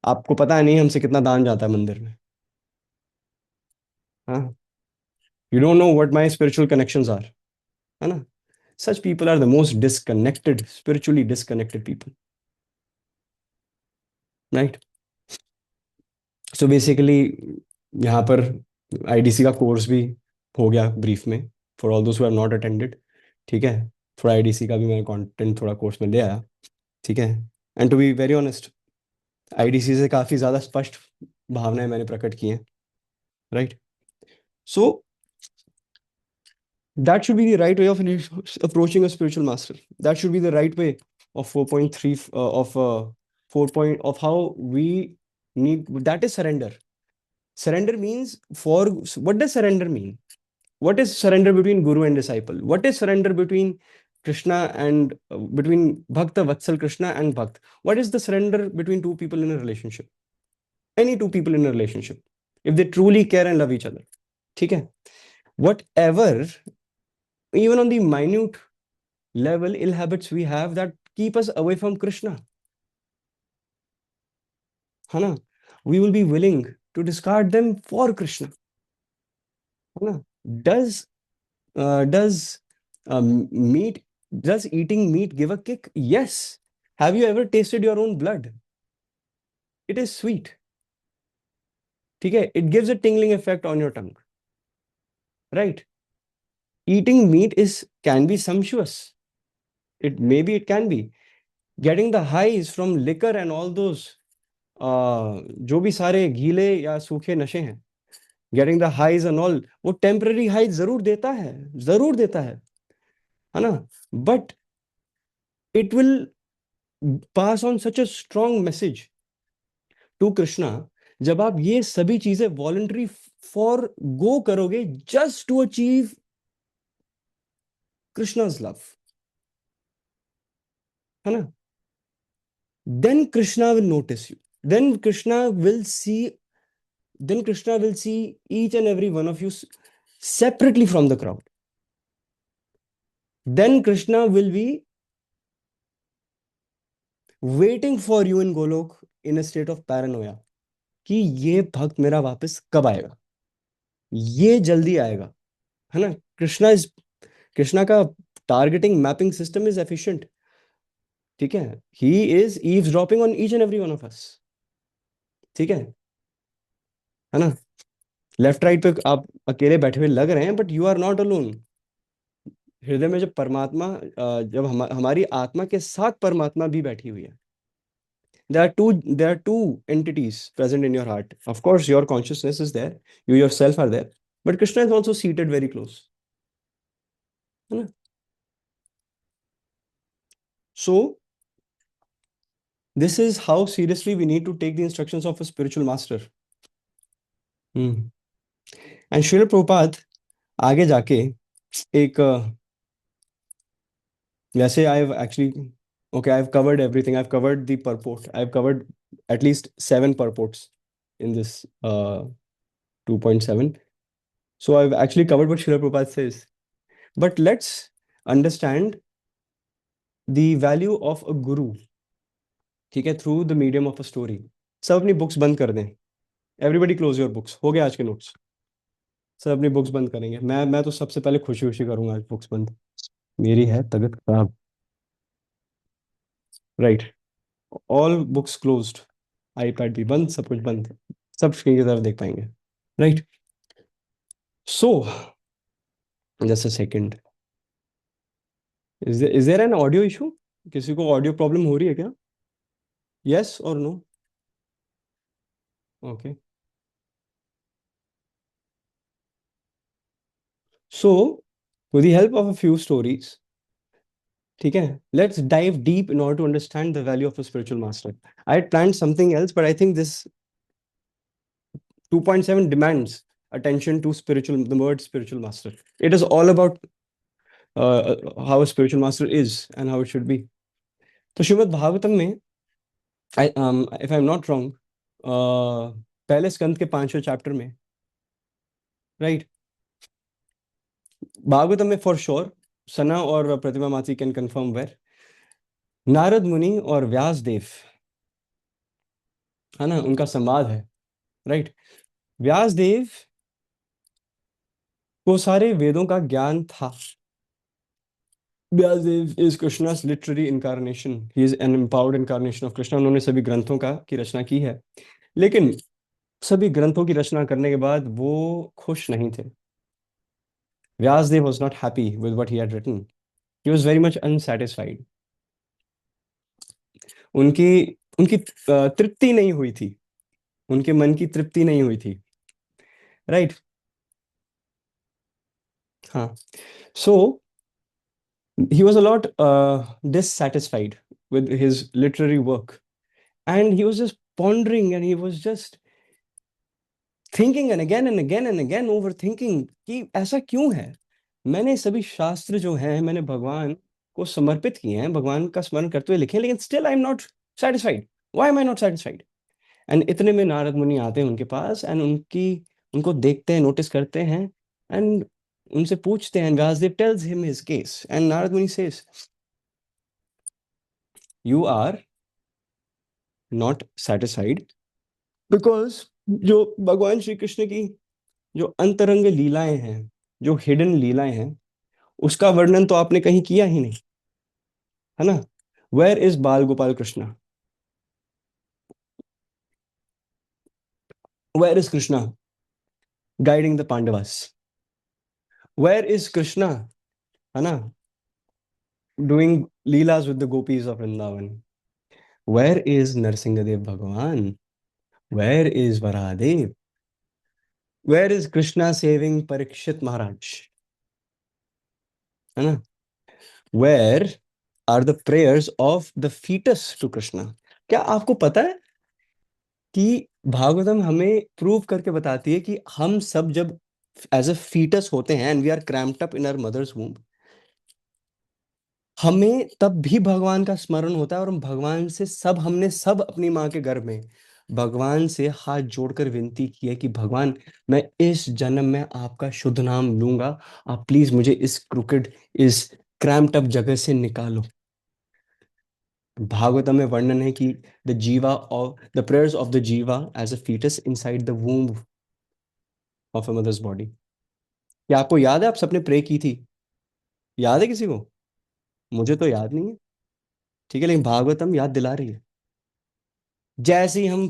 आपको पता है नहीं हमसे कितना दान जाता है मंदिर में। हाँ, you don't know what my spiritual connections are, है ना? Such people are the most disconnected, spiritually disconnected people, right? So basically यहाँ पर IDC का कोर्स भी हो गया ब्रीफ में, for all those who have not attended. ठीक है, थोड़ा IDC का भी मैं कंटेंट थोड़ा कोर्स में ले आया। ठीक है, and to be very honest, IDC से काफी ज्यादा स्पष्ट भावनाएं मैंने प्रकट की हैं, right? So that should be the right way of approaching a spiritual master. That should be the right way of 4.3 of 4 point of how we need. That is surrender. Surrender means, for what does surrender mean? What is surrender between guru and disciple? What is surrender between Krishna and between Bhakta Vatsal Krishna and Bhakt? What is the surrender between two people in a relationship? Any two people in a relationship, if they truly care and love each other. ठीक है, whatever, even on the minute level, ill habits we have that keep us away from Krishna, है ना, we will be willing to discard them for Krishna, है ना? Does meat, does eating meat give a kick? Yes. Have you ever tasted your own blood? It is sweet. ठीक है, it gives a tingling effect on your tongue, right? eating meat is can be sumptuous. It can be getting the highs from liquor and all those जो भी सारे गीले या सूखे नशे हैं, getting the highs and all, वो temporary highs जरूर देता है, जरूर देता है ना, but it will pass on such a strong message to Krishna जब आप ये सभी चीजें वॉलंटरी फॉर गो करोगे just to achieve Krishna's love, है ना, then Krishna will notice you, then Krishna will see, then Krishna will see each and every one of you separately from the crowd. Then Krishna will be waiting for you in Golok in a state of paranoia कि ये भक्त मेरा वापस कब आएगा, ये जल्दी आएगा, है ना। कृष्णा का targeting mapping system is efficient, ठीक है। He is eavesdropping on each and every one of us, ठीक है ना। लेफ्ट राइट पे आप अकेले बैठे हुए लग रहे हैं, but you are not alone. हृदय में जब परमात्मा जब हमारी आत्मा के साथ परमात्मा भी बैठी हुई है, there are two entities present in your heart. Of course your consciousness is there, you yourself are there, but Krishna is also seated very close, है ना। So this is how seriously we need to take the instructions of a spiritual master. And Srila Prabhupada आगे जाके एक वैसे I've actually, okay, I've covered everything. I've covered the purport. I've covered at least 7 purports in this 2.7. So I've actually covered what Srila Prabhupada says. But let's understand the value of a guru, ठीक है, through the medium of a story. सब अपनी books बंद कर दें, everybody close your books, हो गया आज के नोट्स, सब अपनी बुक्स बंद करेंगे। मैं तो सबसे पहले खुशी खुशी करूंगा आज बुक्स बंद, मेरी है तबीयत खराब, right. All books closed, iPad भी बंद, सब कुछ बंद, सब स्क्रीन की तरफ देख पाएंगे, right. So just a second, is there an audio issue? किसी को ऑडियो प्रॉब्लम हो रही है क्या? यस और no? Okay, so with the help of a few stories, ठीक है, let's dive deep in order to understand the value of a spiritual master. I had planned something else, but I think this 2.7 demands attention to spiritual, the word spiritual master. It is all about how a spiritual master is and how it should be. तो श्रीमद् भागवतम में, if I'm not wrong, पहले स्कंद के 5वें chapter में, right, Bhagavatam में for sure, सना और प्रतिमा मासी can confirm where, Narad मुनि और व्यास देव, है ना, उनका संवाद है, राइट। व्यास देव को सारे वेदों का ज्ञान था। Vyasadeva is Krishna's literary incarnation, he is an empowered incarnation of Krishna। उन्होंने सभी ग्रंथों की रचना की है, लेकिन सभी ग्रंथों की रचना करने के बाद वो खुश नहीं थे। Vyasdev was not happy with what he had written, he was very much unsatisfied। उनकी उनकी तृप्ति नहीं हुई थी, उनके मन की तृप्ति नहीं हुई थी, राइट, हाँ। सो he was a lot dissatisfied with his literary work, and he was just pondering, and he was just thinking and again overthinking कि ऐसा क्यों है, मैंने सभी शास्त्र जो हैं मैंने भगवान को समर्पित किए हैं, भगवान का स्मरण करते हुए लिखे हैं, लेकिन still I am not satisfied, why am I not satisfied. And इतने में नारद मुनि आते हैं उनके पास, एंड उनको देखते हैं, नोटिस करते हैं, एंड उनसे पूछते हैं, Vyasadeva tells him his case, and Narada Muni says, you are not satisfied because जो भगवान श्री कृष्ण की जो अंतरंग लीलाएं हैं, जो हिडन लीलाएं हैं, उसका वर्णन तो आपने कहीं किया ही नहीं, है ना। Where is Bal Gopal Krishna, where is Krishna guiding the Pandavas, where is Krishna, है ना, doing lilas with the gopis of Vrindavan? Where is Narasimhadeva Bhagavan? Where is Varadeva? Where is Krishna saving Parikshit Maharaj? है ना? Where are the prayers of the foetus to Krishna? क्या आपको पता है कि भागवतम हमें प्रूव करके बताती है कि हम सब जब एज अ फीटस होते हैं and we are cramped up in our mother's womb, हमें तब भी भगवान का स्मरण होता है और हम भगवान से हमने सब अपनी माँ के गर्भ में भगवान से हाथ जोड़कर विनती की है कि भगवान, मैं इस जन्म में आपका शुद्ध नाम लूंगा, आप प्लीज मुझे इस क्रुकेड, इस क्रैम्प्ड अप जगह से निकालो। भागवतम में वर्णन है कि the prayers of the jiva as a fetus inside the womb of a mother's body. क्या आपको याद है आप सबने प्रे की थी? याद है किसी को? मुझे तो याद नहीं है। ठीक है, लेकिन भागवतम याद दिला रही है। जैसे ही हम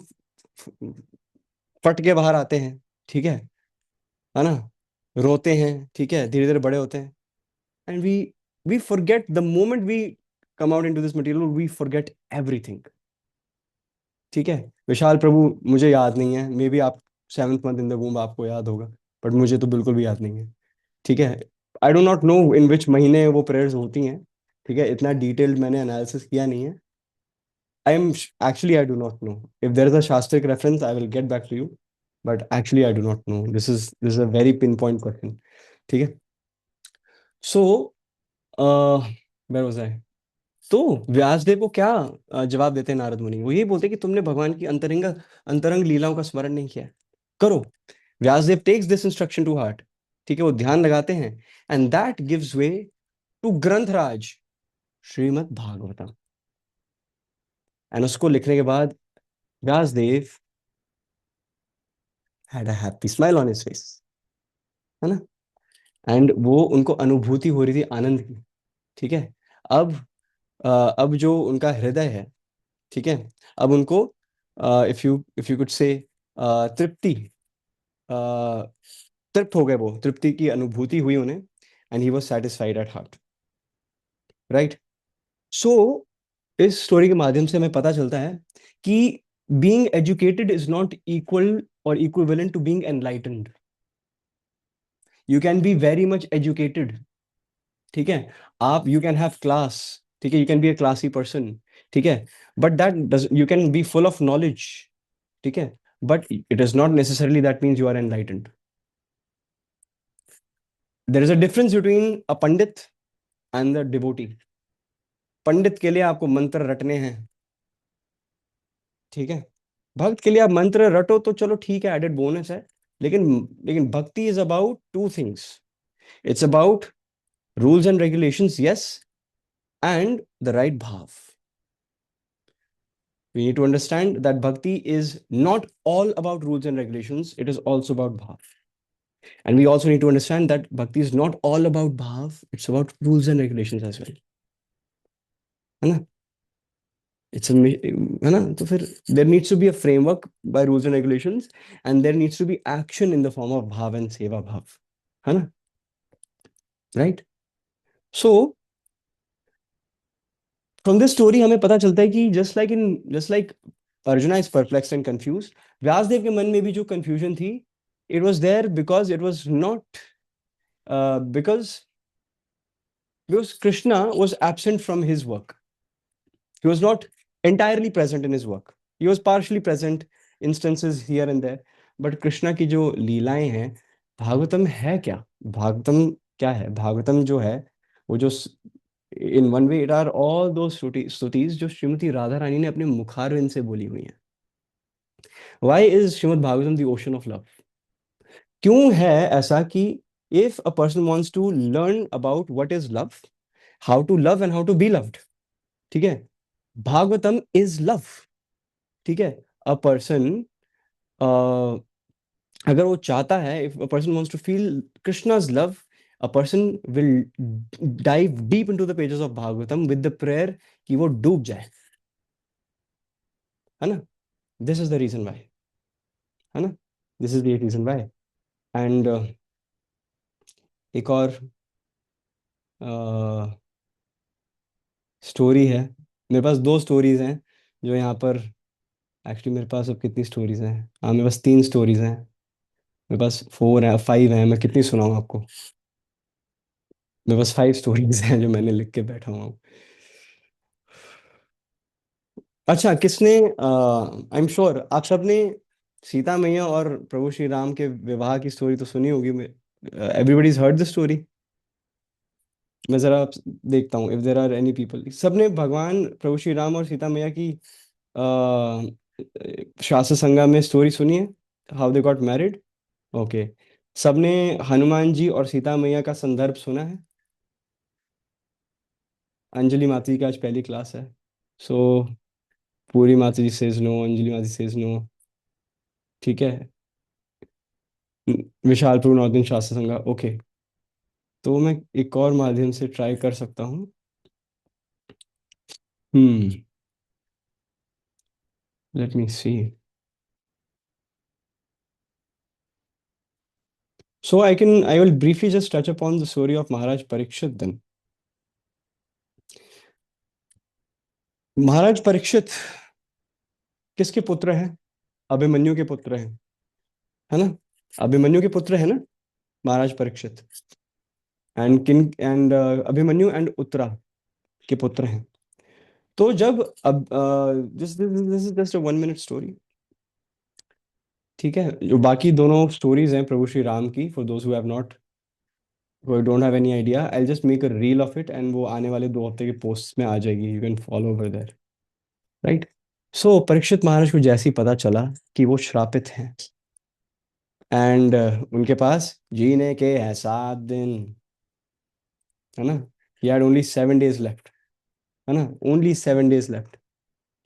फट के बाहर आते हैं, ठीक है ना, रोते हैं, ठीक है, धीरे धीरे बड़े होते हैं, and we forget the moment we come out into this material, we forget everything. ठीक है, विशाल प्रभु, मुझे याद नहीं है, मे बी आप seventh month in the womb आपको याद होगा, बट मुझे तो बिल्कुल भी याद नहीं है। ठीक है, I do not know in which महीने वो प्रेयर्स होती हैं। ठीक है, इतना डिटेल्ड मैंने एनालिसिस किया नहीं है। I am actually I do not know. If there is a Shastric reference, I will get back to you. But actually, I do not know. This is a very pinpoint question. ठीक है? So, where was I? तो व्यासदेव को क्या जवाब देते हैं नारद मुनि? वो यही बोलते हैं कि तुमने भगवान की अंतरंग लीलाओं का स्मरण नहीं किया, करो। Vyasadeva takes this instruction to heart. ठीक है, वो ध्यान लगाते हैं, and that gives way to ग्रंथराज श्रीमद् भागवतम। एंड उसको लिखने के बाद Vyasadeva had a happy smile on his face, है ना, एंड वो उनको अनुभूति हो रही थी आनंद की। ठीक है, अब अब जो उनका हृदय है, ठीक है, अब उनको इफ यू कुड से तृप्ति, अ, तृप्त हो गए, वो तृप्ति की अनुभूति हुई उन्हें, and he was satisfied at heart. Right? So इस स्टोरी के माध्यम से हमें पता चलता है कि being educated is not equal और equivalent to being enlightened. You can be very much educated, ठीक है, आप यू कैन हैव क्लास, ठीक है, you can be a classy person, ठीक है, but that does you can be full of knowledge, ठीक है, but it is not necessarily that means you are enlightened. There is a difference between a pandit and the devotee. पंडित के लिए आपको मंत्र रटने हैं, ठीक है, भक्त के लिए आप मंत्र रटो तो चलो ठीक है, एडेड बोनस है, लेकिन लेकिन भक्ति is about two things. It's about rules and regulations, yes, and the right भाव। We need to understand that bhakti is not all about rules and regulations, it is also about bhav. And we also need to understand that bhakti is not all about bhav, it's about rules and regulations as well. है ना? It's a, है ना? तो फिर there needs to be a framework by rules and regulations, and there needs to be action in the form of bhav and seva bhav. है ना? Right? So from this story हमें पता चलता है कि just like Arjuna is perplexed and confused, Vyasdev के मन में भी जो confusion थी, it was there because it was not because Krishna was absent from his work. He was not entirely present in his work. He was partially present, instances here and there. But Krishna की जो लीलाएं हैं, भागवतम है क्या? भागवतम क्या है? भागवतम जो है, वो जो in one way it are all though स्तुतिज जो श्रीमती राधा रानी ने अपने मुखारविंद से बोली हुई हैं। Why is Shrimad Bhagavatam the ocean of love? क्यों है ऐसा कि if a person wants to learn about what is love, how to love and how to be loved, ठीक है, भागवतम इज लव। ठीक है, अ पर्सन, अगर वो चाहता है, if a person wants to feel Krishna's love, a person will dive deep into the pages of Bhagavatam with the prayer कि वो डूब जाए, है ना? This is the reason why, है ना, this is the reason why. And एक और स्टोरी है। मेरे पास दो स्टोरीज हैं जो यहाँ पर, एक्चुअली मेरे पास अब कितनी स्टोरीज हैं, हाँ मेरे पास तीन स्टोरीज हैं। मेरे पास फोर है, फाइव है, मैं कितनी सुनाऊँ आपको। मेरे पास फाइव स्टोरीज हैं जो मैंने लिख के बैठा हुआ हूँ। अच्छा, किसने, आई एम श्योर आप सबने सीता मैया और प्रभु श्री राम के विवाह की स्टोरी तो सुनी होगी। Everybody is heard the story. मैं जरा देखता हूँ if there are any people, सबने भगवान प्रभु श्री राम और सीता मैया की शास्त्र संग्रह में स्टोरी सुनी है, how they got married. Okay. सबने हनुमान जी और सीता मैया का संदर्भ सुना है। अंजलि माता जी की आज पहली क्लास है, सो पूरी माता जी सेज नो, अंजलि माता जी सेज नो। ठीक है। विशाल प्रभु नॉर्दन शास्त्र संग्रह, ओके। तो मैं एक और माध्यम से ट्राई कर सकता हूँ। Hmm, let me see. So I will briefly just touch upon the story of Maharaj Parikshit then. महाराज परीक्षित किसके पुत्र हैं? अभिमन्यु के पुत्र हैं, है ना? अभिमन्यु के पुत्र है ना महाराज परीक्षित। अभिमन्यु एंड उत्तरा के पुत्र हैं। तो जब अब this is just a 1 minute story. ठीक है, जो बाकी दोनों स्टोरीज हैं प्रभु श्री राम की, for those who have not, who don't have any idea, I'll just make a reel of it and वो आने वाले 2 हफ्ते के पोस्ट में आ जाएगी, you can follow over there, right? So Parikshit महाराज को जैसे ही पता चला कि वो श्रापित हैं एंड उनके पास जीने के हैं 7 दिन, है ना? he had only 7 days left, है ना? only 7 days left.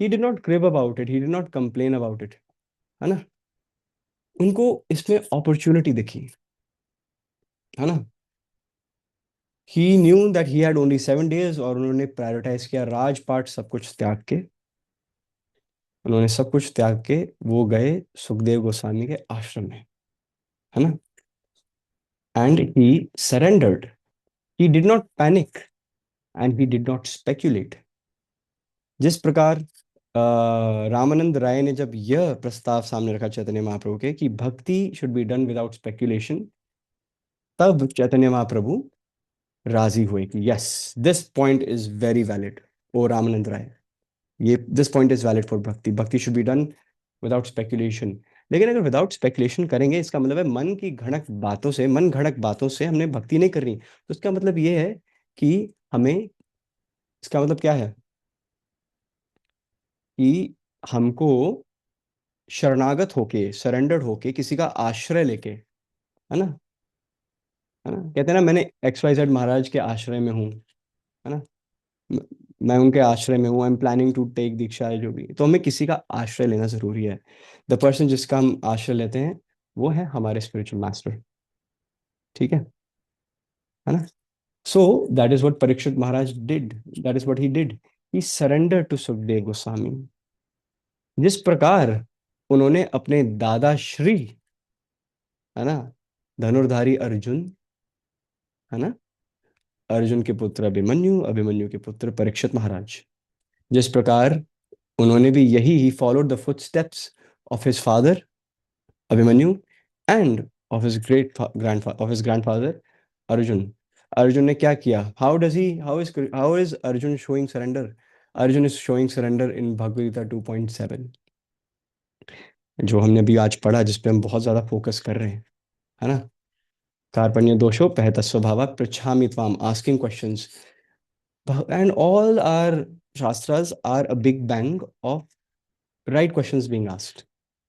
he did not crib about it, he did not complain about it, है ना? उनको इसमें अपॉर्चुनिटी दिखी, है ना? he knew that he had only 7 days और उन्होंने प्रायोरिटाइज किया राजपाट सब कुछ त्याग के। उन्होंने सब कुछ त्याग के वो गए सुखदेव गोस्वामी के आश्रम में, है ना? And he surrendered, he did not panic and he did not speculate. जिस प्रकार रामानंद राय ने जब यह प्रस्ताव सामने रखा चैतन्य महाप्रभु के कि भक्ति should be done without speculation, तब चैतन्य महाप्रभु राजी हुए कि yes, this point is very valid. Oh Ramananda Raya, ये this point is valid for bhakti, bhakti should be done without speculation. लेकिन अगर विदाउट स्पेक्युलेशन करेंगे, इसका मतलब है मन की घड़क बातों से, मन घड़क बातों से हमने भक्ति नहीं करनी। तो इसका मतलब ये है कि हमें, इसका मतलब क्या है कि हमको शरणागत होके, सरेंडर्ड होके, किसी का आश्रय लेके, है ना? है ना, कहते हैं ना, मैंने XYZ महाराज के आश्रय में हूँ, है ना? म- मैं उनके आश्रय में हूँ, I am planning to take diksha, है जो भी। तो हमें किसी का आश्रय लेना जरूरी है। द पर्सन जिसका हम आश्रय लेते हैं वो है हमारे स्पिरिचुअल मास्टर। ठीक है ना? So that is what Parikshit Maharaj did, that is what he did, he surrender to Sukhdev Goswami. जिस प्रकार उन्होंने अपने दादा श्री, है ना, धनुर्धारी अर्जुन, है ना, अर्जुन के पुत्र अभिमन्यु, अभिमन्यु के पुत्र परीक्षित महाराज, जिस प्रकार उन्होंने भी यही, he followed the footsteps of his father Abhimanyu and of his grandfather Arjun. Arjun ने क्या किया? How is Arjun showing surrender? Arjun is showing surrender in Bhagavad Gita 2.7, जो हमने अभी आज पढ़ा, जिसपे हम बहुत ज्यादा फोकस कर रहे हैं, है ना? कार्पण्य दोषो पहत स्वभाव पृच्छामि त्वाम, asking questions, and all our shastras are a big bang of right questions being asked.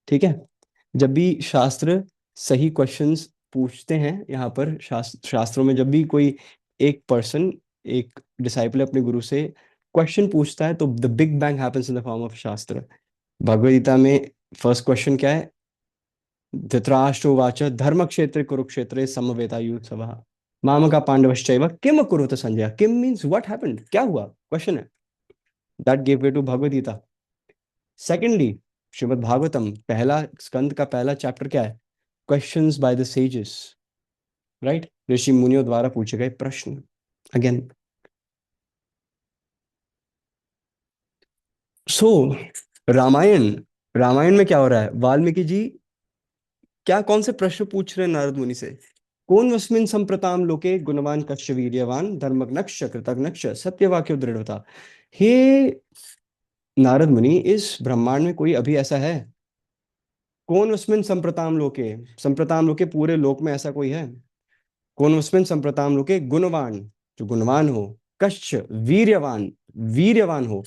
ठीक है, जब भी शास्त्र सही क्वेश्चंस पूछते हैं, यहाँ पर शास्त्रों में जब भी कोई एक पर्सन, एक डिसाइपल अपने गुरु से क्वेश्चन पूछता है, तो the big bang happens in the form of शास्त्र। भगवद गीता में फर्स्ट क्वेश्चन क्या है? धृतराष्ट्रोवाच धर्म क्षेत्र कुरुक्षेत्र समवेतायुत्सवः माम का पांडवश्चैव किम कुरुत संजय। किम मीन्स व्हाट हैपेंड, क्या हुआ, क्वेश्चन है। That give way to Bhagavad Gita. Secondly, Srimad Bhagavatam पहला स्कंद का पहला चैप्टर क्या है? Questions by the sages, right? ऋषि मुनियों द्वारा पूछे गए प्रश्न। अगेन सो रामायण रामायण में क्या हो रहा है? वाल्मीकि जी क्या कौन से प्रश्न पूछ रहे हैं नारद मुनि से? कौन वस्मिन संप्रताम लोके गुणवान कश्य वीर्यवान धर्मग्नक्ष कृतघ्नक्ष सत्यवाक्यो दृढ़ता। हे नारद मुनि, इस ब्रह्मांड में कोई अभी ऐसा है? कौन उसमें संप्रताम लोके पूरे लोक में ऐसा कोई है? कौन उसमें संप्रताम लोके गुणवान, जो गुणवान हो, कश्च वीर्यवान, वीर्यवान हो,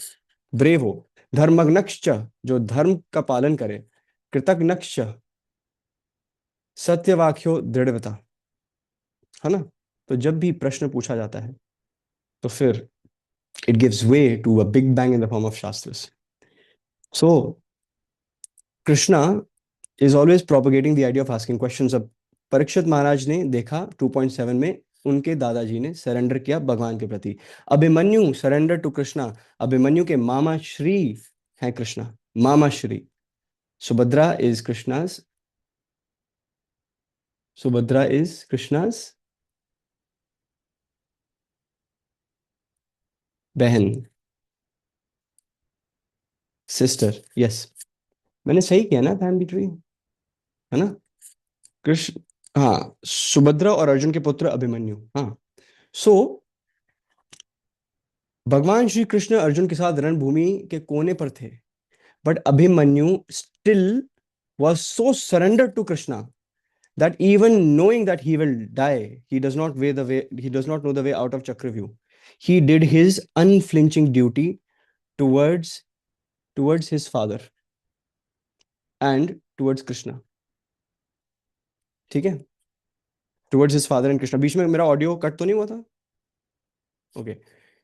ब्रेव हो, धर्मग्नक्ष जो धर्म का पालन करे, कृतघ्नक्ष सत्यवाक्यो दृढ़ता, है ना? तो जब भी प्रश्न पूछा जाता है तो फिर it gives way to a big bang in the form of शास्त्रस. So Krishna is always propagating the idea of asking questions. अब परीक्षित महाराज ने देखा 2.7 में उनके दादाजी ने सरेंडर किया भगवान के प्रति. Abhimanyu surrender to Krishna. अभिमन्यु के मामा श्री है कृष्णा. मामा श्री. सुभद्रा इज कृष्णास. सुभद्रा इज कृष्णास बहन, सिस्टर. यस, मैंने सही किया ना फैमिली ट्री, है ना? कृष्ण, हाँ, सुभद्रा और अर्जुन के पुत्र अभिमन्यु. हाँ. सो भगवान श्री कृष्ण अर्जुन के साथ रणभूमि के कोने पर थे, but Abhimanyu still was so surrendered to Krishna that even knowing that he will die, he does not know the way out of Chakravyuh. He did his unflinching duty towards his father and towards Krishna. ठीक है? Towards his father and Krishna. बीच में मेरा audio cut तो नहीं हुआ था? Okay.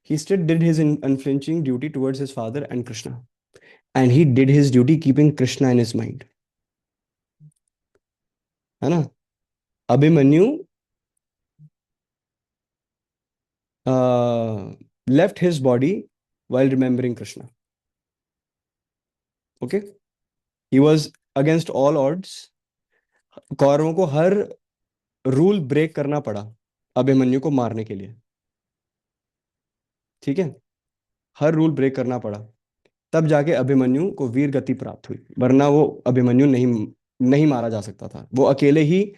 He still did his unflinching duty towards his father and Krishna. And he did his duty keeping Krishna in his mind. है ना? Abhimanyu left his body while remembering Krishna. Okay? He was against all odds. कौरवों को हर rule break करना पड़ा अभिमन्यु को मारने के लिए. ठीक है? हर रूल ब्रेक करना पड़ा, तब जाके अभिमन्यु को वीर गति प्राप्त हुई, वरना वो अभिमन्यु नहीं मारा जा सकता था. वो अकेले ही,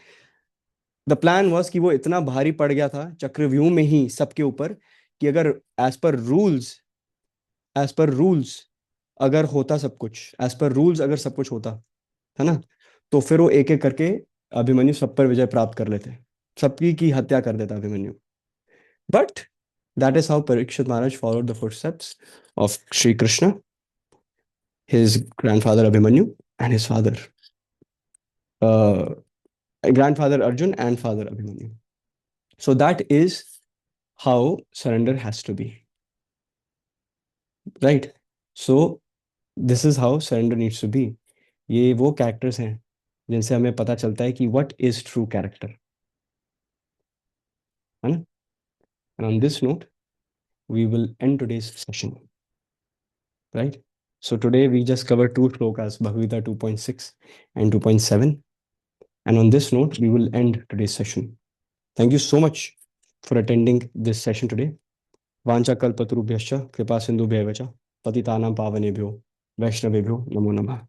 द प्लान वाज कि वो इतना भारी पड़ गया था चक्रव्यूह में ही सबके ऊपर कि अगर एज पर रूल्स अगर होता सब कुछ, एज पर रूल्स अगर सब कुछ होता, है ना, तो फिर वो एक एक करके अभिमन्यु सब पर विजय प्राप्त कर लेते, सबकी की हत्या कर देता Abhimanyu. But that is how Parikshit Maharaj followed the footsteps of Shri Krishna, his grandfather Abhimanyu and his father, grandfather Arjun and father Abhimanyu. So that is how surrender has to be. Right? So this is how surrender needs to be. ये वो characters हैं जिनसे हमें पता चलता है कि what is true character, है ना? And on this note, we will end today's session. Right? So today we just covered two shlokas, Bhagavad Gita 2.6 and 2.7. And on this note, we will end today's session. Thank you so much for attending this session today. वांछा कल्पतरुभ्यश्च कृपा सिंधुभ्यैव च पतितानां पावनेभ्यो वैष्णवेभ्यो नमो नमः.